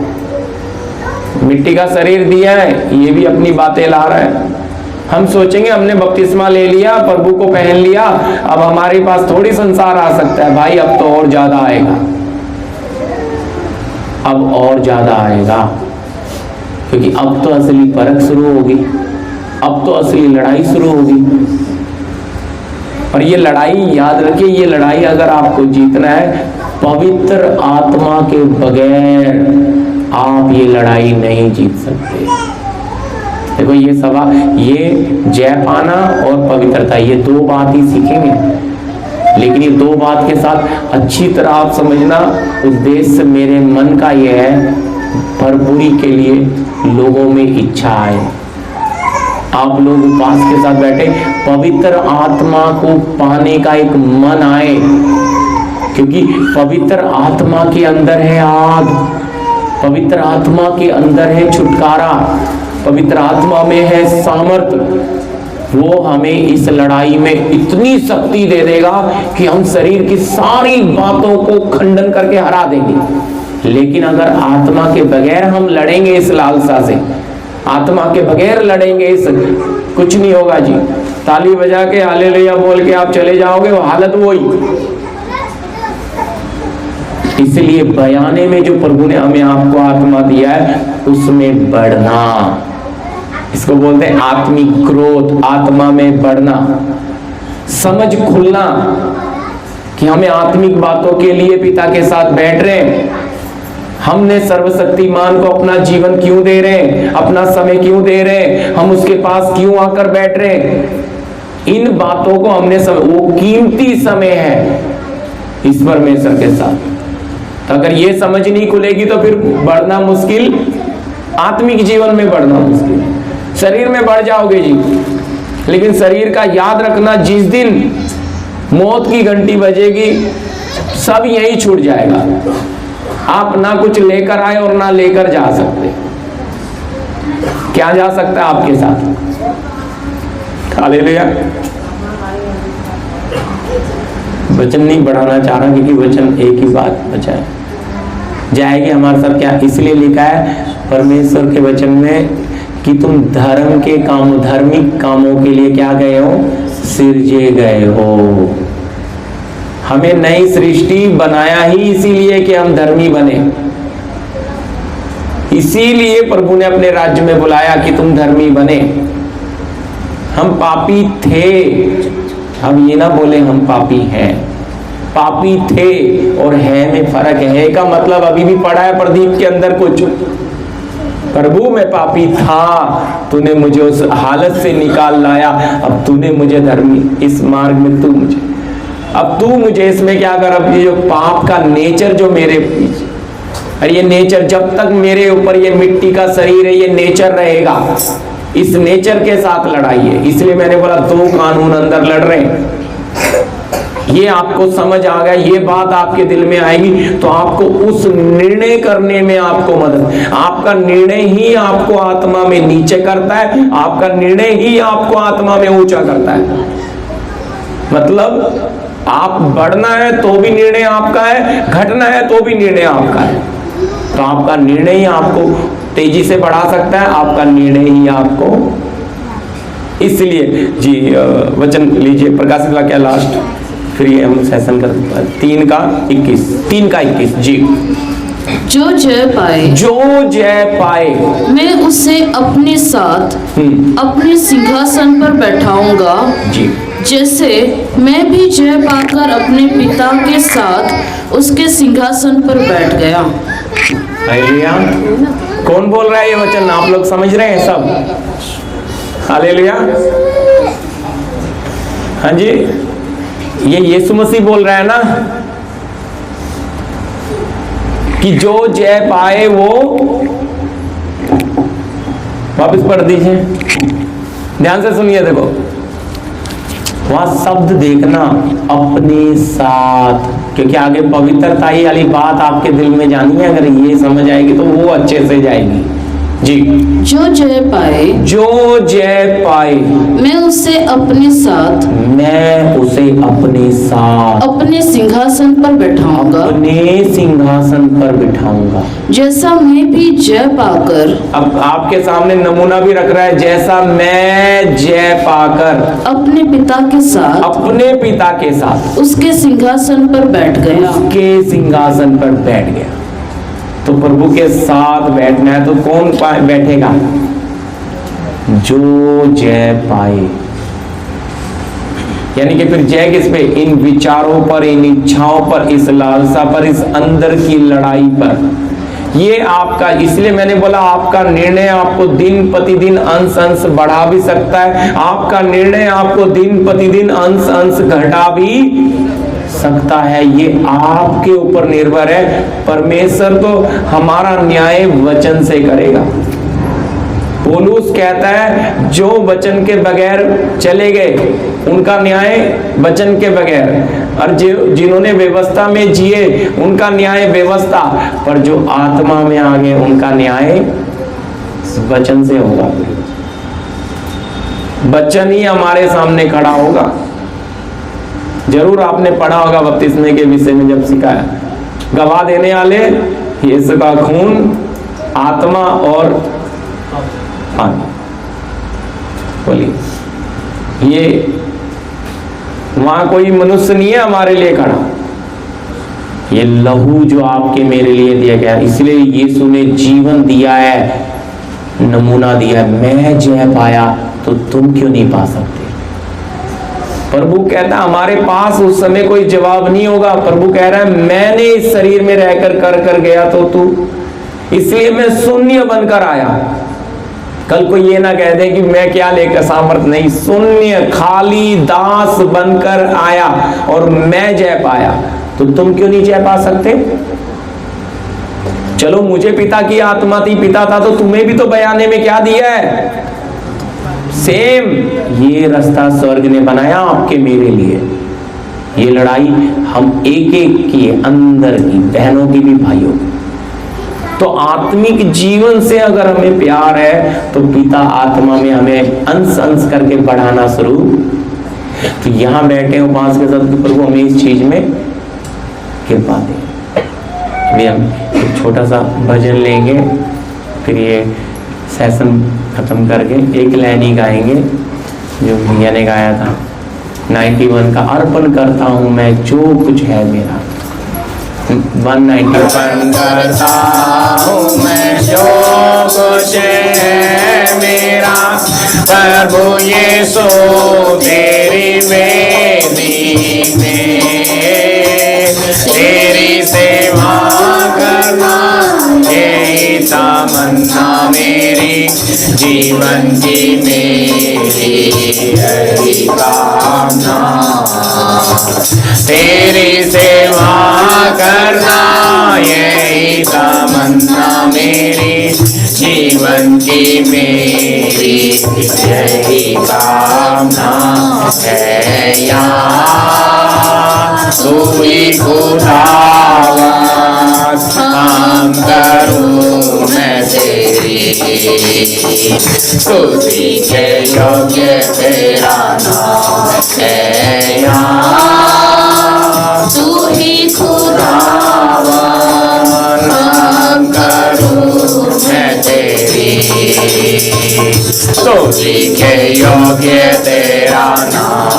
मिट्टी का शरीर दिया है, ये भी अपनी बातें ला रहा है। हम सोचेंगे हमने बपतिस्मा ले लिया, प्रभु को पहन लिया, अब हमारे पास थोड़ी संसार आ सकता है। भाई अब तो और ज्यादा आएगा, अब और ज्यादा आएगा, क्योंकि अब तो असली परख शुरू होगी, अब तो असली लड़ाई शुरू होगी। और ये लड़ाई याद रखिए, ये लड़ाई अगर आपको जीतना है, पवित्र आत्मा के बगैर आप ये लड़ाई नहीं जीत सकते। देखो ये सभा, ये जय पाना और पवित्रता, ये दो बात ही सीखेंगे, लेकिन ये दो बात के साथ अच्छी तरह आप समझना, उद्देश्य मेरे मन का ये है, भरपूरी के लिए लोगों में इच्छा आए, आप लोग उपवास के साथ बैठे, पवित्र आत्मा को पाने का एक मन आए, क्योंकि पवित्र आत्मा के अंदर है आग, पवित्र आत्मा के अंदर है छुटकारा, पवित्र आत्मा में है सामर्थ। वो हमें इस लड़ाई में इतनी शक्ति दे देगा कि हम शरीर की सारी बातों को खंडन करके हरा देंगे। लेकिन अगर आत्मा के बगैर हम लड़ेंगे इस लालसा से, आत्मा के बगैर लड़ेंगे इस, कुछ नहीं होगा जी। ताली बजा के हालेलुया बोल के आप चले जाओगे, वो हालत वही। इसलिए बयाने में जो प्रभु ने हमें आपको आत्मा दिया है उसमें बढ़ना, इसको बोलते हैं आत्मिक ग्रोथ, आत्मा में बढ़ना, समझ खुलना कि हमें आत्मिक बातों के लिए पिता के साथ बैठ रहे हैं, हमने सर्वशक्तिमान को अपना जीवन क्यों दे रहे हैं, अपना समय क्यों दे रहे हैं, हम उसके पास क्यों आकर बैठ रहे हैं। इन बातों को हमने वो कीमती समय है इस परमेश्वर के साथ। तो अगर ये समझ नहीं खुलेगी तो फिर बढ़ना मुश्किल, आत्मिक जीवन में बढ़ना मुश्किल। शरीर में बढ़ जाओगे जी, लेकिन शरीर का याद रखना, जिस दिन मौत की घंटी बजेगी सब यही छूट जाएगा। आप ना कुछ लेकर आए और ना लेकर जा सकते। क्या जा सकता है आपके साथ? हालेलुया। वचन नहीं बढ़ाना चाह रहा, क्योंकि वचन एक ही बात बचा है, जाएगी हमारे साथ। क्या इसलिए लिखा है परमेश्वर के वचन में कि तुम धर्म के काम, धार्मिक कामों के लिए क्या गए हो, सिरजे गए हो। हमें नई सृष्टि बनाया ही इसीलिए कि हम धर्मी बने, इसीलिए प्रभु ने अपने राज्य में बुलाया कि तुम धर्मी बने। हम पापी थे, हम ये ना बोले हम पापी हैं, पापी थे और है में फर्क है का मतलब अभी भी पड़ा है प्रदीप के अंदर कुछ। प्रभु मैं पापी था, तूने मुझे उस हालत से निकाल लाया, अब तूने मुझे धर्मी इस मार्ग में, तू मुझे, अब तू मुझे इसमें क्या कर, अब ये जो पाप का नेचर जो मेरे पीछे, अरे ये नेचर जब तक मेरे ऊपर ये मिट्टी का शरीर है, ये नेचर रहेगा, इस नेचर के साथ लड़ाई है। इसलिए मैंने बोला दो कानून अंदर लड़ रहे हैं। ये आपको समझ आ गया, ये बात आपके दिल में आएगी तो आपको उस निर्णय करने में आपको मदद, आपका निर्णय ही आपको आत्मा में नीचे करता है, आपका निर्णय ही आपको आत्मा में ऊंचा करता है। मतलब आप बढ़ना है तो भी निर्णय आपका है, घटना है तो भी निर्णय आपका है। तो आपका निर्णय ही आपको तेजी से बढ़ा सकता है, आपका निर्णय ही आपको। इसलिए जी वचन लीजिए, प्रकाशित वाक्य लास्ट, फिर ये हम सेशन कर 3:21 जी। जो जय पाए, जो जय पाए, मैं उसे अपने साथ अपने सिंहासन पर बैठाऊंगा जी, जैसे मैं भी जय पाकर अपने पिता के साथ उसके सिंहासन पर बैठ गया। हालेलुया। कौन बोल रहा है ये वचन? आप लोग समझ रहे हैं सब? हालेलुया। हाँ जी, ये यीशु मसीह बोल रहा है ना कि जो जय पाए वो, वापस पढ़ दीजिए, ध्यान से सुनिए। देखो वहां शब्द देखना, अपने साथ, क्योंकि आगे पवित्रता वाली बात आपके दिल में जानी है। अगर ये समझ आएगी तो वो अच्छे से जाएगी जी। जो जय पाए, जो जय पाए, मैं उसे अपने साथ, मैं उसे अपने साथ अपने सिंहासन पर बैठाऊंगा, अपने सिंहासन पर बिठाऊंगा, जैसा मैं भी जय पाकर। अब आपके सामने नमूना भी रख रहा है, जैसा मैं जय पाकर अपने पिता के साथ, अपने पिता के साथ उसके सिंहासन पर बैठ गया। उसके सिंहासन पर बैठ गया। तो प्रभु के साथ बैठना है तो कौन बैठेगा? जो जय पाए। यानी कि फिर जय किस पे? इन विचारों पर, इन इच्छाओं पर, इस लालसा पर, इस अंदर की लड़ाई पर। ये आपका, इसलिए मैंने बोला आपका निर्णय आपको दिन प्रतिदिन अंश अंश बढ़ा भी सकता है, आपका निर्णय आपको दिन प्रतिदिन अंश अंश घटा भी सकता है। ये आपके ऊपर निर्भर है। परमेश्वर तो हमारा न्याय वचन से करेगा, पौलुस कहता है जो वचन के बगैर चले गए उनका न्याय वचन के बगैर, और जिन्होंने व्यवस्था में जिए उनका न्याय व्यवस्था, पर जो आत्मा में आ गए उनका न्याय वचन से होगा। वचन ही हमारे सामने खड़ा होगा। जरूर आपने पढ़ा होगा बपतिस्मे के विषय में जब सिखाया, गवाह देने वाले यीशु का खून, आत्मा और पानी। बोलिए, ये वहां कोई मनुष्य नहीं है हमारे लिए खड़ा, ये लहू जो आपके मेरे लिए दिया गया। इसलिए यीशु ने जीवन दिया है, नमूना दिया है। मैं जय पाया तो तुम क्यों नहीं पा सकते? प्रभु कहता है हमारे पास उस समय कोई जवाब नहीं होगा। प्रभु कह रहा है मैंने इस शरीर में रहकर कर गया तो तू, इसलिए मैं शून्य बनकर आया। कल को ये ना कह दे कि मैं क्या लेकर सामर्थ नहीं, शून्य खाली दास बनकर आया और मैं जय पाया, तो तुम क्यों नहीं जय पा सकते? चलो मुझे पिता की आत्मा थी, पिता था, तो तुम्हें भी तो बयाने में क्या दिया है? सेम ये रास्ता स्वर्ग ने बनाया आपके मेरे लिए। ये लड़ाई हम एक एक की अंदर की, बहनों की भी, भाइयों की। तो आत्मिक जीवन से अगर हमें प्यार है तो पिता आत्मा में हमें अंश अंश करके बढ़ाना शुरू। तो यहां बैठे उपास के साथ प्रभु हमें इस चीज में कृपा दे। अभी हम एक छोटा सा भजन लेंगे, फिर ये सेशन खत्म करके एक लाइन ही गाएंगे जो भैया ने गाया था 91 का, अर्पण करता हूं मैं जो कुछ है मेरा। 190 अर्पण करता हूं मैं जो कुछ है मेरा, प्रभु यीशु तेरी वेदी में तेरी सेवा करना यही तमन्ना मेरी, जीवन की मेरी यही कामना। तेरी सेवा करना यही तमन्ना मेरी, जीवन की मेरी यही कामना है। तू ही खुदावन काम करूं मैं तेरी, स्तुति के योग्य तेरा नाम है। तू ही खुदावन काम करूं मैं तेरी, स्तुति के योग्य तेरा नाम।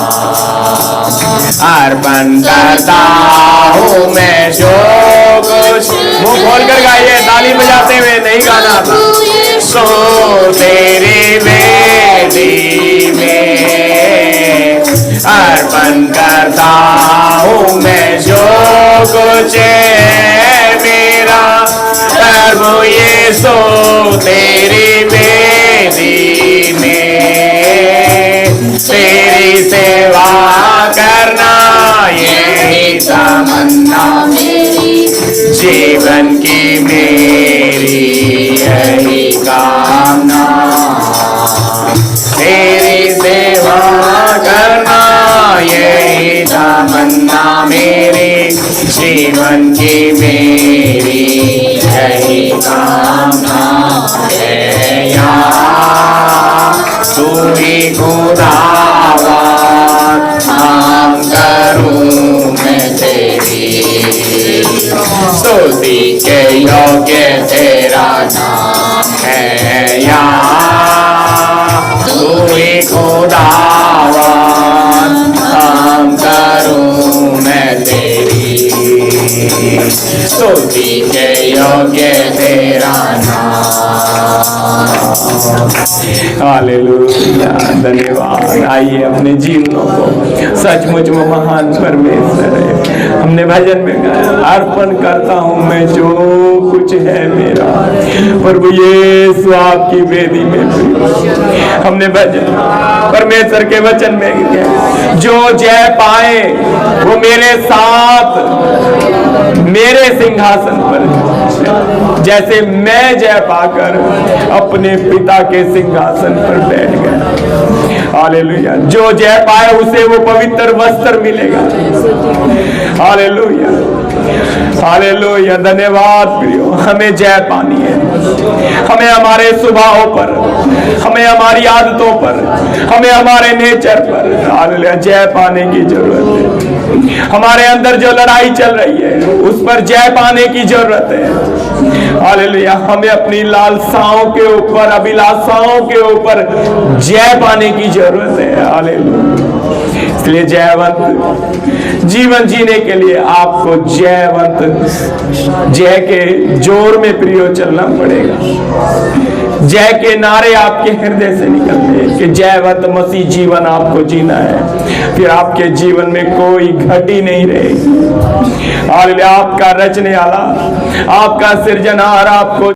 अर्पण करता हूँ मैं जो कुछ, मुंह खोल कर गाइए, ताली बजाते हुए नहीं गाना था। सो तेरी वेदी में अर्पण करता हूँ मैं जो कुछ है मेरा, प्रभु यीशु तेरी वेदी में तेरी सेवा करना यही तमन्ना मेरी, जीवन की मेरी यही कामना। तेरी सेवा करना यही तमन्ना मेरी, जीवन की मेरी यही कामना है। तू ही खुदावन काम करूं मैं तेरी, स्तुति के योग्य तेरा नाम है। तू ही खुदावन काम करूं मैं तेरी, स्तुति के योग्य तेरा नाम। हालेलुया, धन्यवाद। आइए अपने जीवनों को, सचमुच में महान परमेश्वर है। हमने भजन में गाया, अर्पण करता हूँ मैं जो कुछ है मेरा, प्रभु यीशु आपकी वेदी में। हमने भजन परमेश्वर के वचन में गया, जो जय पाए वो मेरे साथ मेरे सिंहासन पर, जैसे मैं जय पाकर अपने पिता के सिंहासन पर बैठ गया। हालेलुया। जो जय पाए उसे वो पवित्र वस्त्र मिलेगा। Hallelujah, hallelujah. धन्यवाद प्रियो। हमें जय पानी है। हमें हमारे स्वभाव पर, हमें हमारी आदतों पर, हमें हमारे नेचर पर हालेलुया जय पाने की जरूरत है। हमारे अंदर जो लड़ाई चल रही है उस पर जय पाने की जरूरत है। हालेलुया। हमें अपनी लालसाओं के ऊपर, अभिलाषाओं के ऊपर जय पाने की जरूरत है। हालेलुया। इसलिए जयवंत जीवन जीने के लिए आपको जयवंत जय के जोर में प्रियो चलना पड़ेगा। जय के नारे आपके हृदय से निकलते हैं कि जयवंत मसीह जीवन आपको जीना है। फिर आपके जीवन में कोई घटी नहीं रहेगी। हालेलुया। आपका रचने वाला, आपका सृजनहार आपको